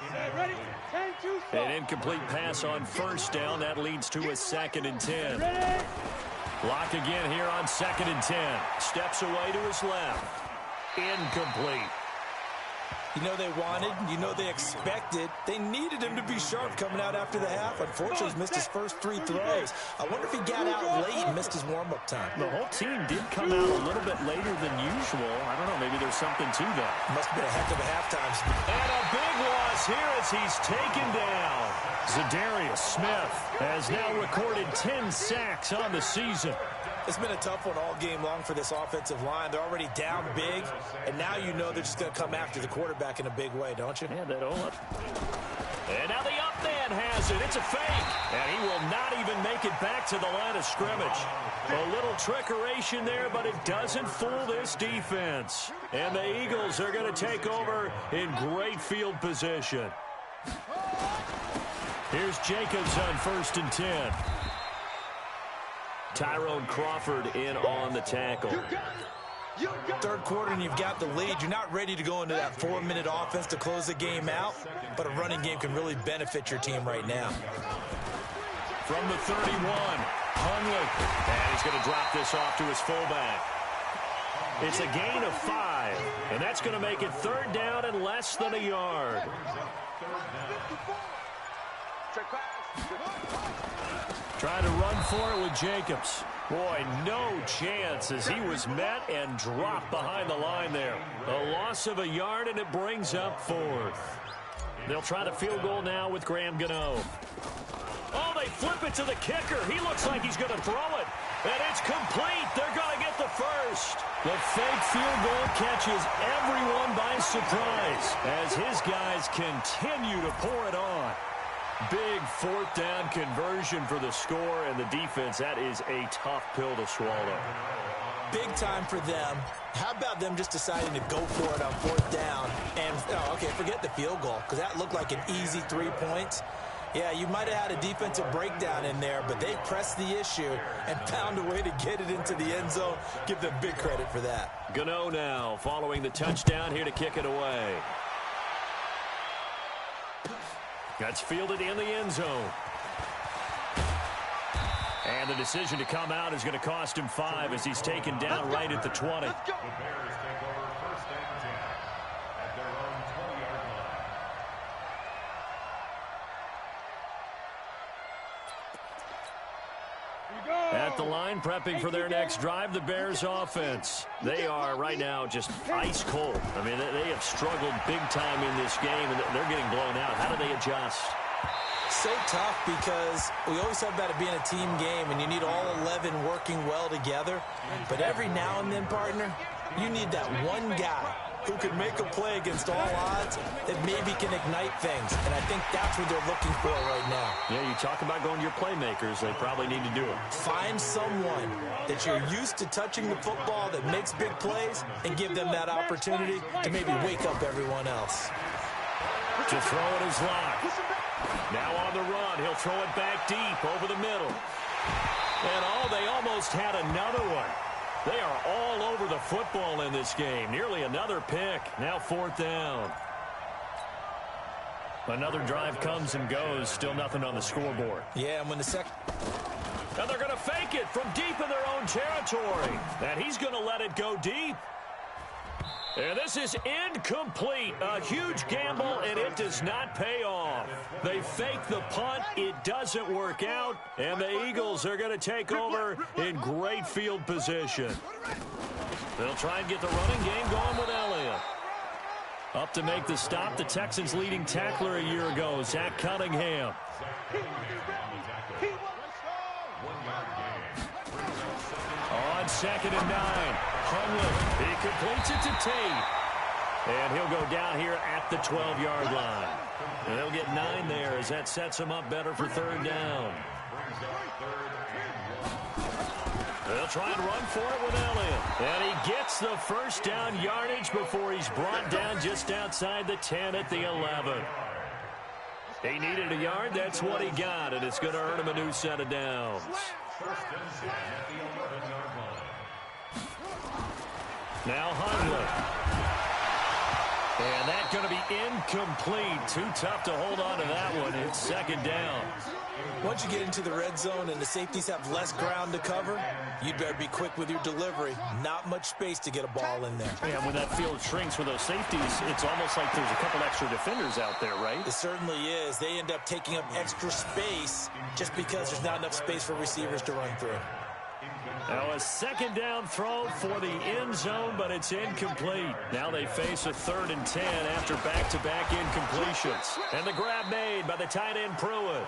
An incomplete pass on 1st down. That leads to a 2nd and 10. Locke again here on 2nd and 10. Steps away to his left. Incomplete. You know they wanted, you know they expected. They needed him to be sharp coming out after the half. Unfortunately, he's missed his first 3 throws. I wonder if he got out late and missed his warm-up time. The whole team did come out a little bit later than usual. I don't know, maybe there's something to that. Must have been a heck of a halftime. And a big loss here as he's taken down. Za'Darius Smith has now recorded 10 sacks on the season. It's been a tough one all game long for this offensive line. They're already down big, and now you know they're just going to come after the quarterback in a big way, don't you? Yeah, that all up. And now the up man has it. It's a fake. And he will not even make it back to the line of scrimmage. A little trickeration there, but it doesn't fool this defense. And the Eagles are going to take over in great field position. Here's Jacobs on 1st and 10. Tyrone Crawford in on the tackle. Third quarter and you've got the lead. You're not ready to go into that 4-minute offense to close the game out, but a running game can really benefit your team right now. From the 31, Hundley. And he's going to drop this off to his fullback. It's a gain of 5, and that's going to make it 3rd down and less than a yard. Trying to run for it with Jacobs. Boy, no chance as he was met and dropped behind the line there. A loss of a yard, and it brings up 4th. They'll try the field goal now with Graham Gano. Oh, they flip it to the kicker. He looks like he's going to throw it. And it's complete. They're going to get the first. The fake field goal catches everyone by surprise as his guys continue to pour it on. Big 4th down conversion for the score, and the defense, that is a tough pill to swallow. Big time for them. How about them just deciding to go for it on 4th down? And, okay, forget the field goal, because that looked like an easy 3 points. Yeah, you might have had a defensive breakdown in there, but they pressed the issue and found a way to get it into the end zone. Give them big credit for that. Gano now following the touchdown here to kick it away. That's fielded in the end zone. And the decision to come out is going to cost him 5 as he's taken down right at the 20. The Bears take over 1st and 10 at their own 20-yard line. At the line, prepping for their next drive, the Bears offense. They are right now just ice cold. I mean, they have struggled big time in this game, and they're getting blown out. How do they adjust? So tough because we always talk about it being a team game, and you need all 11 working well together. But every now and then, partner, you need that one guy who can make a play against all odds that maybe can ignite things. And I think that's what they're looking for right now. Yeah, you talk about going to your playmakers. They probably need to do it. Find someone that you're used to touching the football that makes big plays and give them that opportunity to maybe wake up everyone else. To throw it is locked. Now on the run, he'll throw it back deep over the middle. And they almost had another one. They are all over the football in this game. Nearly another pick. Now 4th down. Another drive comes and goes. Still nothing on the scoreboard. Yeah, and when the second... And they're going to fake it from deep in their own territory. And he's going to let it go deep. And this is incomplete. A huge gamble, and it does not pay off. They fake the punt. It doesn't work out. And the Eagles are going to take over in great field position. They'll try and get the running game going with Elliott. Up to make the stop, the Texans' leading tackler a year ago, Zach Cunningham. On 2nd and 9. Hundley, he completes it to Tate. And he'll go down here at the 12-yard line. And they'll get 9 there as that sets him up better for 3rd down. They'll try and run for it with Elliott. And he gets the 1st down yardage before he's brought down just outside the 10 at the 11. He needed a yard. That's what he got, and it's going to earn him a new set of downs. 1st and 10 at the 11-yard line. Now Hundley. And that's going to be incomplete. Too tough to hold on to that one. It's second down. Once you get into the red zone and the safeties have less ground to cover, you'd better be quick with your delivery. Not much space to get a ball in there. Yeah, when that field shrinks with those safeties, it's almost like there's a couple extra defenders out there, right? It certainly is. They end up taking up extra space just because there's not enough space for receivers to run through. Now a second down throw for the end zone, but it's incomplete. Now they face a 3rd and 10 after back-to-back incompletions. And the grab made by the tight end Pruitt.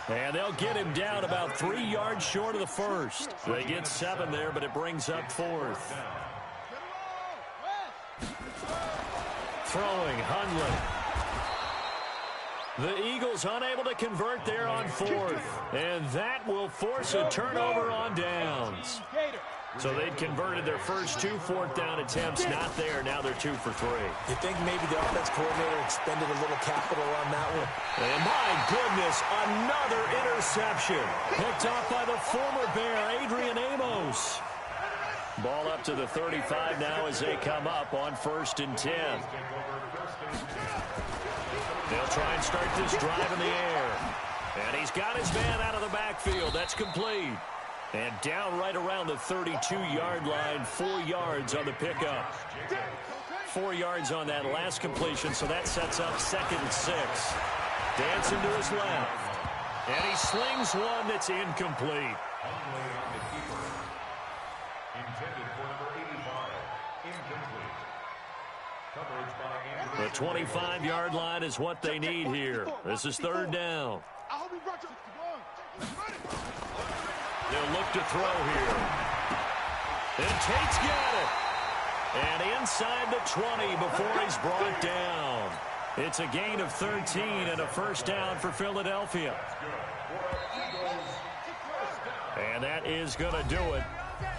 And they'll get him down about 3 yards short of the first. They get 7 there, but it brings up 4th. Throwing, Hundley. The Eagles unable to convert there on 4th. And that will force a turnover on downs. So they'd converted their first 2 4th down attempts. Not there. Now they're 2 for 3. You think maybe the offense coordinator expended a little capital on that one? And my goodness, another interception. Picked off by the former Bear, Adrian Amos. Ball up to the 35 now as they come up on 1st and 10. They'll try and start this drive in the air. And he's got his man out of the backfield. That's complete. And down right around the 32-yard line, 4 yards on the pickup. 4 yards on that last completion, so that sets up 2nd and 6. Dancing to his left. And he slings one that's incomplete. The 25-yard line is what they need here. This is 3rd down. They'll look to throw here. And Tate's got it. And inside the 20 before he's brought down. It's a gain of 13 and a 1st down for Philadelphia. And that is going to do it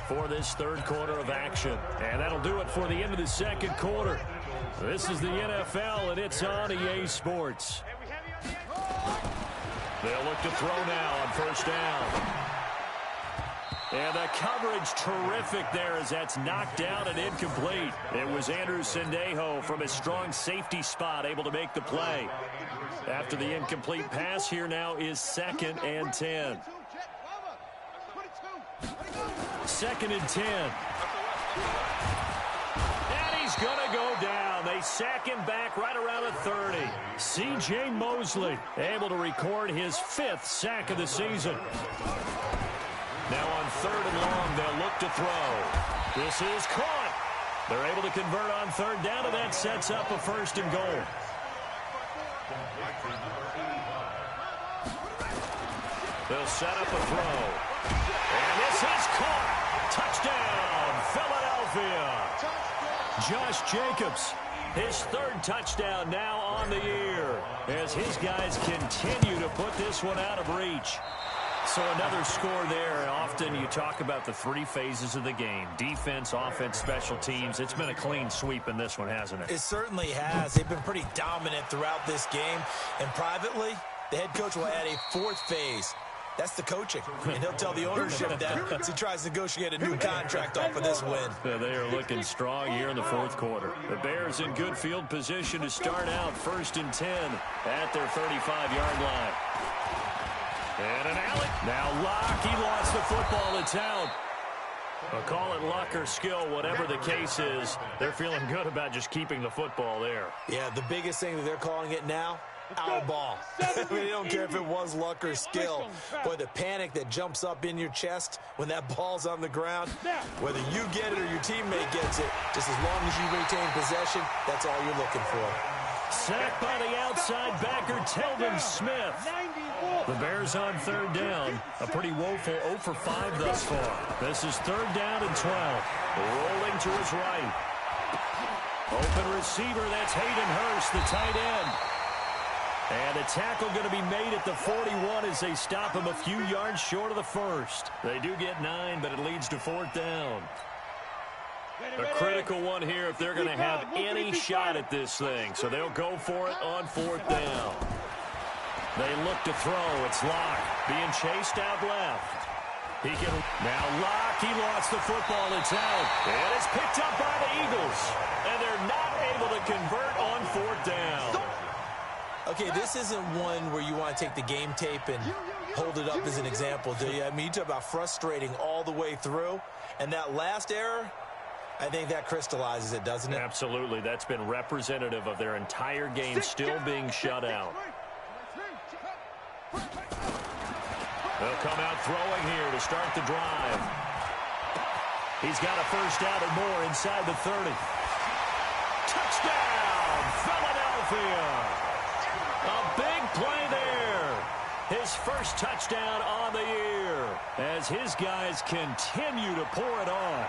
for this 3rd quarter of action. And that'll do it for the end of the 2nd quarter. This is the NFL, and it's on EA Sports. They'll look to throw now on 1st down. And the coverage terrific there as that's knocked down and incomplete. It was Andrew Sendejo from his strong safety spot able to make the play. After the incomplete pass, here now is 2nd and 10. 2nd and 10. And he's going to go down. They sack him back right around the 30. C.J. Mosley able to record his 5th sack of the season. Now on 3rd and long, they'll look to throw. This is caught. They're able to convert on 3rd down, and that sets up a 1st and goal. They'll set up a throw. And this is caught. Touchdown, Philadelphia. Josh Jacobs, his 3rd touchdown now on the year as his guys continue to put this one out of reach. So another score there. Often you talk about the 3 phases of the game. Defense, offense, special teams. It's been a clean sweep in this one, hasn't it? It certainly has. They've been pretty dominant throughout this game. And privately, the head coach will add a 4th phase. That's the coaching. And he'll tell the ownership that as he tries to negotiate a new contract off of this win. Yeah, they are looking strong here in the 4th quarter. The Bears in good field position to start out 1st and 10 at their 35-yard line. And an alley. Now Locke, he lost the football. It's out. I'll call it luck or skill, whatever the case is. They're feeling good about just keeping the football there. Yeah, the biggest thing that they're calling it now, our ball. They don't care if it was luck or skill. Boy, the panic that jumps up in your chest when that ball's on the ground, whether you get it or your teammate gets it, just as long as you retain possession, that's all you're looking for. Sacked by the outside backer, Telvin Smith. The Bears on 3rd down. A pretty woeful 0 for 5 thus far. This is 3rd down and 12. Rolling to his right. Open receiver, that's Hayden Hurst, the tight end. And a tackle going to be made at the 41 as they stop him a few yards short of the 1st. They do get 9, but it leads to 4th down. A critical one here if they're going to have any shot at this thing. So they'll go for it on 4th down. They look to throw. It's Locke being chased out left. Now Locke, he lost the football. It's out. And it's picked up by the Eagles. And they're not able to convert on 4th down. Okay, this isn't one where you want to take the game tape and hold it up as an example, do you? I mean, you talk about frustrating all the way through. And that last error, I think that crystallizes it, doesn't it? Absolutely. That's been representative of their entire game still being shut out. They'll come out throwing here to start the drive. He's got a first down and more inside the 30. Touchdown, Philadelphia! A big play there. His first touchdown on the year as his guys continue to pour it on.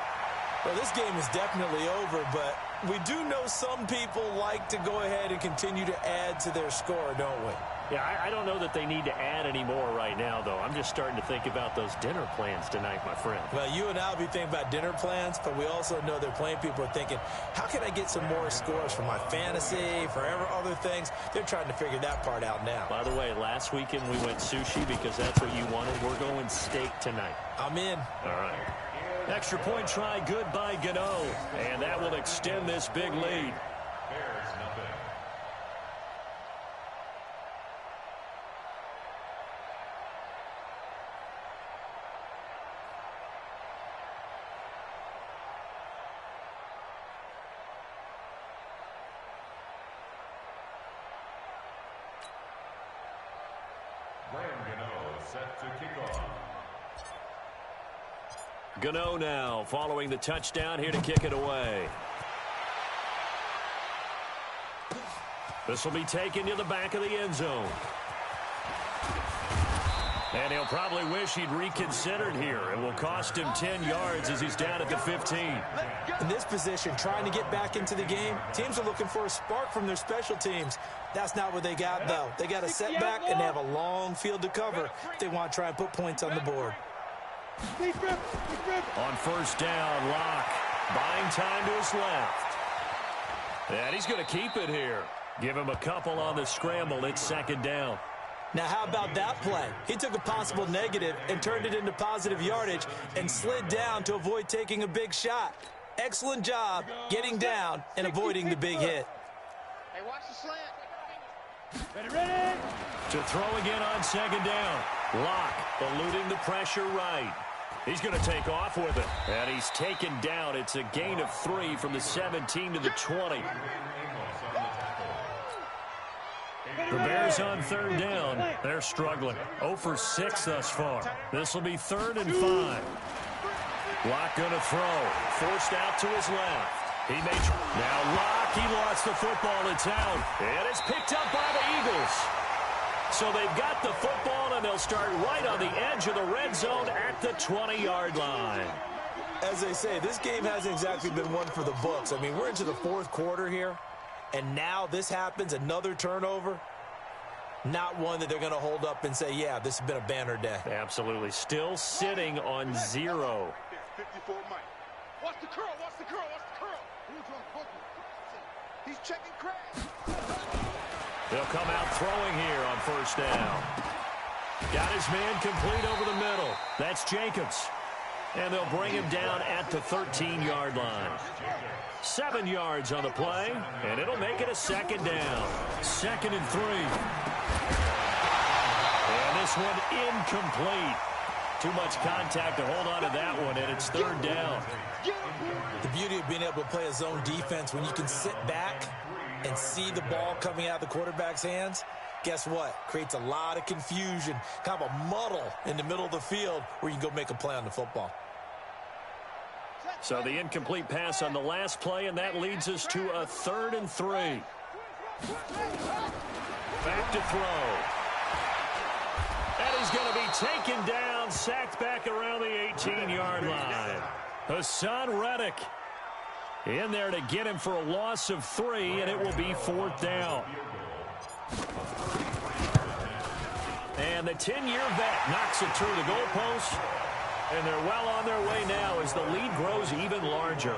Well, this game is definitely over, but we do know some people like to go ahead and continue to add to their score, don't we? Yeah, I don't know that they need to add any more right now, though. I'm just starting to think about those dinner plans tonight, my friend. Well, you and I will be thinking about dinner plans, but we also know they're playing people are thinking, how can I get some more scores for my fantasy, for other things? They're trying to figure that part out now. By the way, last weekend we went sushi because that's what you wanted. We're going steak tonight. I'm in. All right. Extra point try good by Gano, and that will extend this big lead. Gano now following the touchdown here to kick it away. This will be taken to the back of the end zone. And he'll probably wish he'd reconsidered here. It will cost him 10 yards as he's down at the 15. In this position, trying to get back into the game, teams are looking for a spark from their special teams. That's not what they got, though. They got a setback, and they have a long field to cover if they want to try and put points on the board. On first down, Locke buying time to his left. And he's going to keep it here. Give him a couple on the scramble. It's 2nd down. Now, how about that play? He took a possible negative and turned it into positive yardage and slid down to avoid taking a big shot. Excellent job getting down and avoiding the big hit. Hey, watch the slant. Ready. To throw again on 2nd down. Locke eluding the pressure right. He's going to take off with it. And he's taken down. It's a gain of 3 from the 17 to the 20. The Bears on 3rd down. They're struggling. 0 for 6 thus far. This will be 3rd and 5. Locke going to throw. Forced out to his left. Now Locke, he lost the football. It's out. And it's picked up by the Eagles. So they've got the football, and they'll start right on the edge of the red zone at the 20-yard line. As they say, this game hasn't exactly been one for the books. I mean, we're into the 4th quarter here, and now this happens, another turnover. Not one that they're going to hold up and say, yeah, this has been a banner day. Absolutely. Still sitting on 0. 54 Mike. Watch the curl, watch the curl, watch the curl. He's checking Craig. They'll come out throwing here on first down. Got his man complete over the middle. That's Jacobs. And they'll bring him down at the 13-yard line. 7 yards on the play, and it'll make it a 2nd down. 2nd and 3. And this one incomplete. Too much contact to hold on to that one, and it's 3rd down. The beauty of being able to play a zone defense when you can sit back and see the ball coming out of the quarterback's hands, guess what? Creates a lot of confusion, kind of a muddle in the middle of the field where you can go make a play on the football. So the incomplete pass on the last play, and that leads us to a 3rd and 3. Back to throw. And he's going to be taken down, sacked back around the 18-yard line. Hassan Reddick in there to get him for a loss of 3, and it will be 4th down. And the 10-year vet knocks it through the goalpost, and they're well on their way now as the lead grows even larger.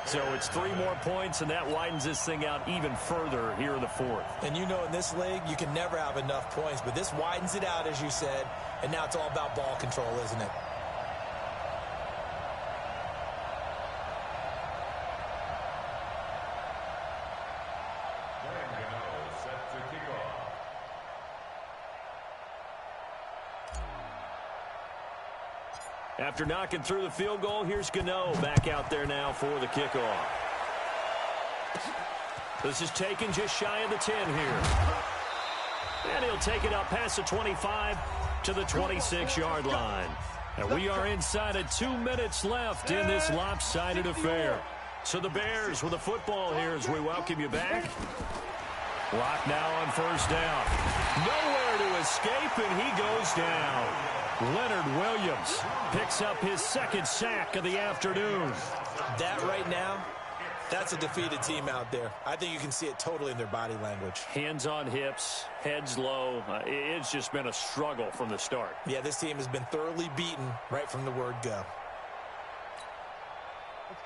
So it's 3 more points, and that widens this thing out even further here in the 4th. And you know in this league, you can never have enough points, but this widens it out, as you said, and now it's all about ball control, isn't it? After knocking through the field goal, here's Gano back out there now for the kickoff. This is taken just shy of the 10 here. And he'll take it up past the 25 to the 26-yard line. And we are inside of 2 minutes left in this lopsided affair. So the Bears with the football here as we welcome you back. Lock now on first down. Nowhere to escape, and he goes down. Leonard Williams picks up his second sack of the afternoon. That right now, that's a defeated team out there. I think you can see it totally in their body language. Hands on hips, heads low. It's just been a struggle from the start. Yeah, this team has been thoroughly beaten right from the word go.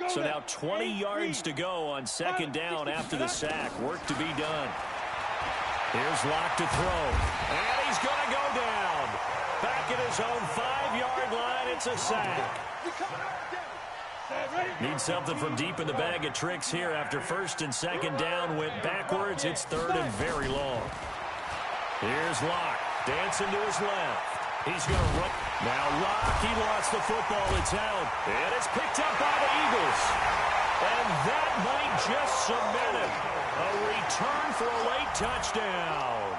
So now 20 yards to go on second down after the sack. Work to be done. Here's Locke to throw. And he's going to go down. Back at his own 5-yard line. It's a sack. Need something from deep in the bag of tricks here after first and second down went backwards. It's third and very long. Here's Locke. Dancing to his left. He's going to run. Now Locke, he lost the football. It's out. And it's picked up by the Eagles. And that might just cement it. A return for a late touchdown.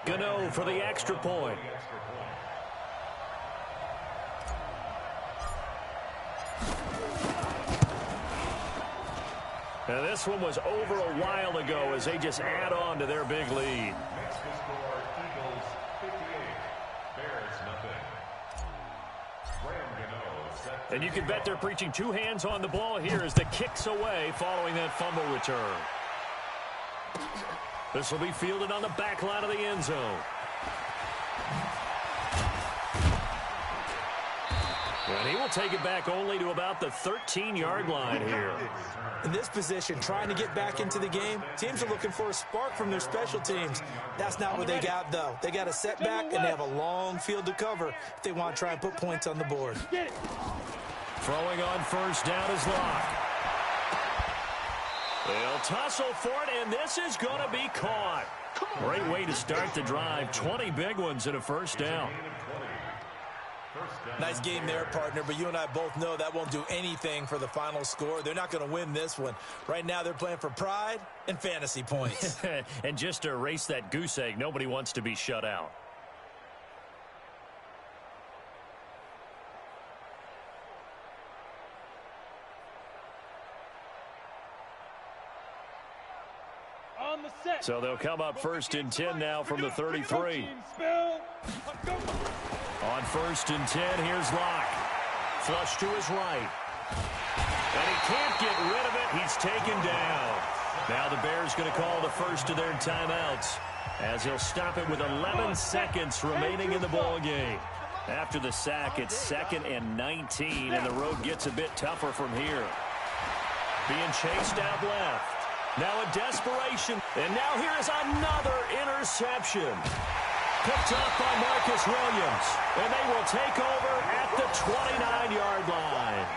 Gano for the extra point. Now this one was over a while ago as they just add on to their big lead. Next to score, Eagles 58, Bears nothing. Graham Gano set. And you can bet they're preaching two hands on the ball here as the kick's away following that fumble return. This will be fielded on the back line of the end zone. And he will take it back only to about the 13-yard line here. In this position, trying to get back into the game, teams are looking for a spark from their special teams. That's not what they got, though. They got a setback, and they have a long field to cover if they want to try and put points on the board. Throwing on first down is Locke. They'll tussle for it, and this is going to be caught. Great way to start the drive. 20 big ones and a first down. Nice game there, partner, but you and I both know that won't do anything for the final score. They're not going to win this one. Right now they're playing for pride and fantasy points. And just to erase that goose egg, nobody wants to be shut out. So they'll come up first and 10 now from the 33. On first and 10, here's Locke. Flush to his right. And he can't get rid of it. He's taken down. Now the Bears going to call the first of their timeouts as he'll stop it with 11 seconds remaining in the ball game. After the sack, it's 2nd and 19, and the road gets a bit tougher from here. Being chased out left. Now a desperation. And now here is another interception. Picked up by Marcus Williams. And they will take over at the 29-yard line.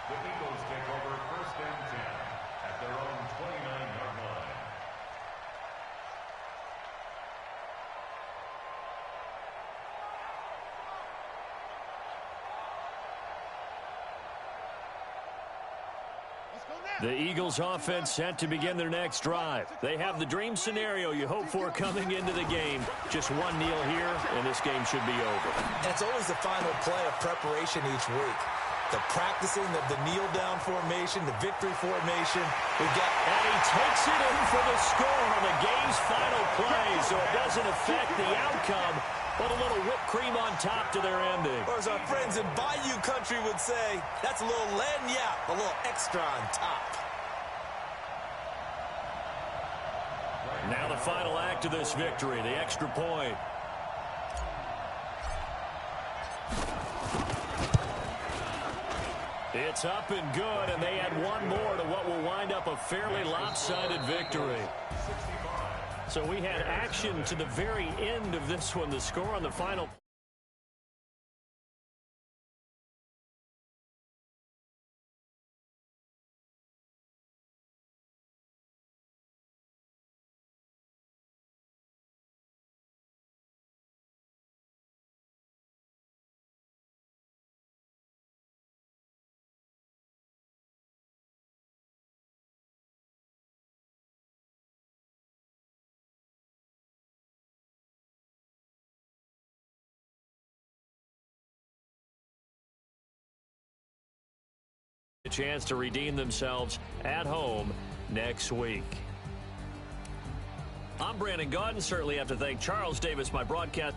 The Eagles take over first and 10 at their own 29-yard line. The Eagles offense set to begin their next drive. They have the dream scenario you hope for coming into the game. Just one kneel here, and this game should be over. And it's always the final play of preparation each week. The practicing of the kneel-down formation, the victory formation. And he takes it in for the score on the game's final play, so it doesn't affect the outcome, but a little whipped cream on top to their ending. Or as our friends in Bayou Country would say, that's a little lagniappe, a little extra on top. Now the final act of this victory, the extra point. It's up and good, and they add one more to what will wind up a fairly lopsided victory. So we had action to the very end of this one. The score on the final chance to redeem themselves at home next week. I'm Brandon Gaudin. Certainly have to thank Charles Davis, my broadcast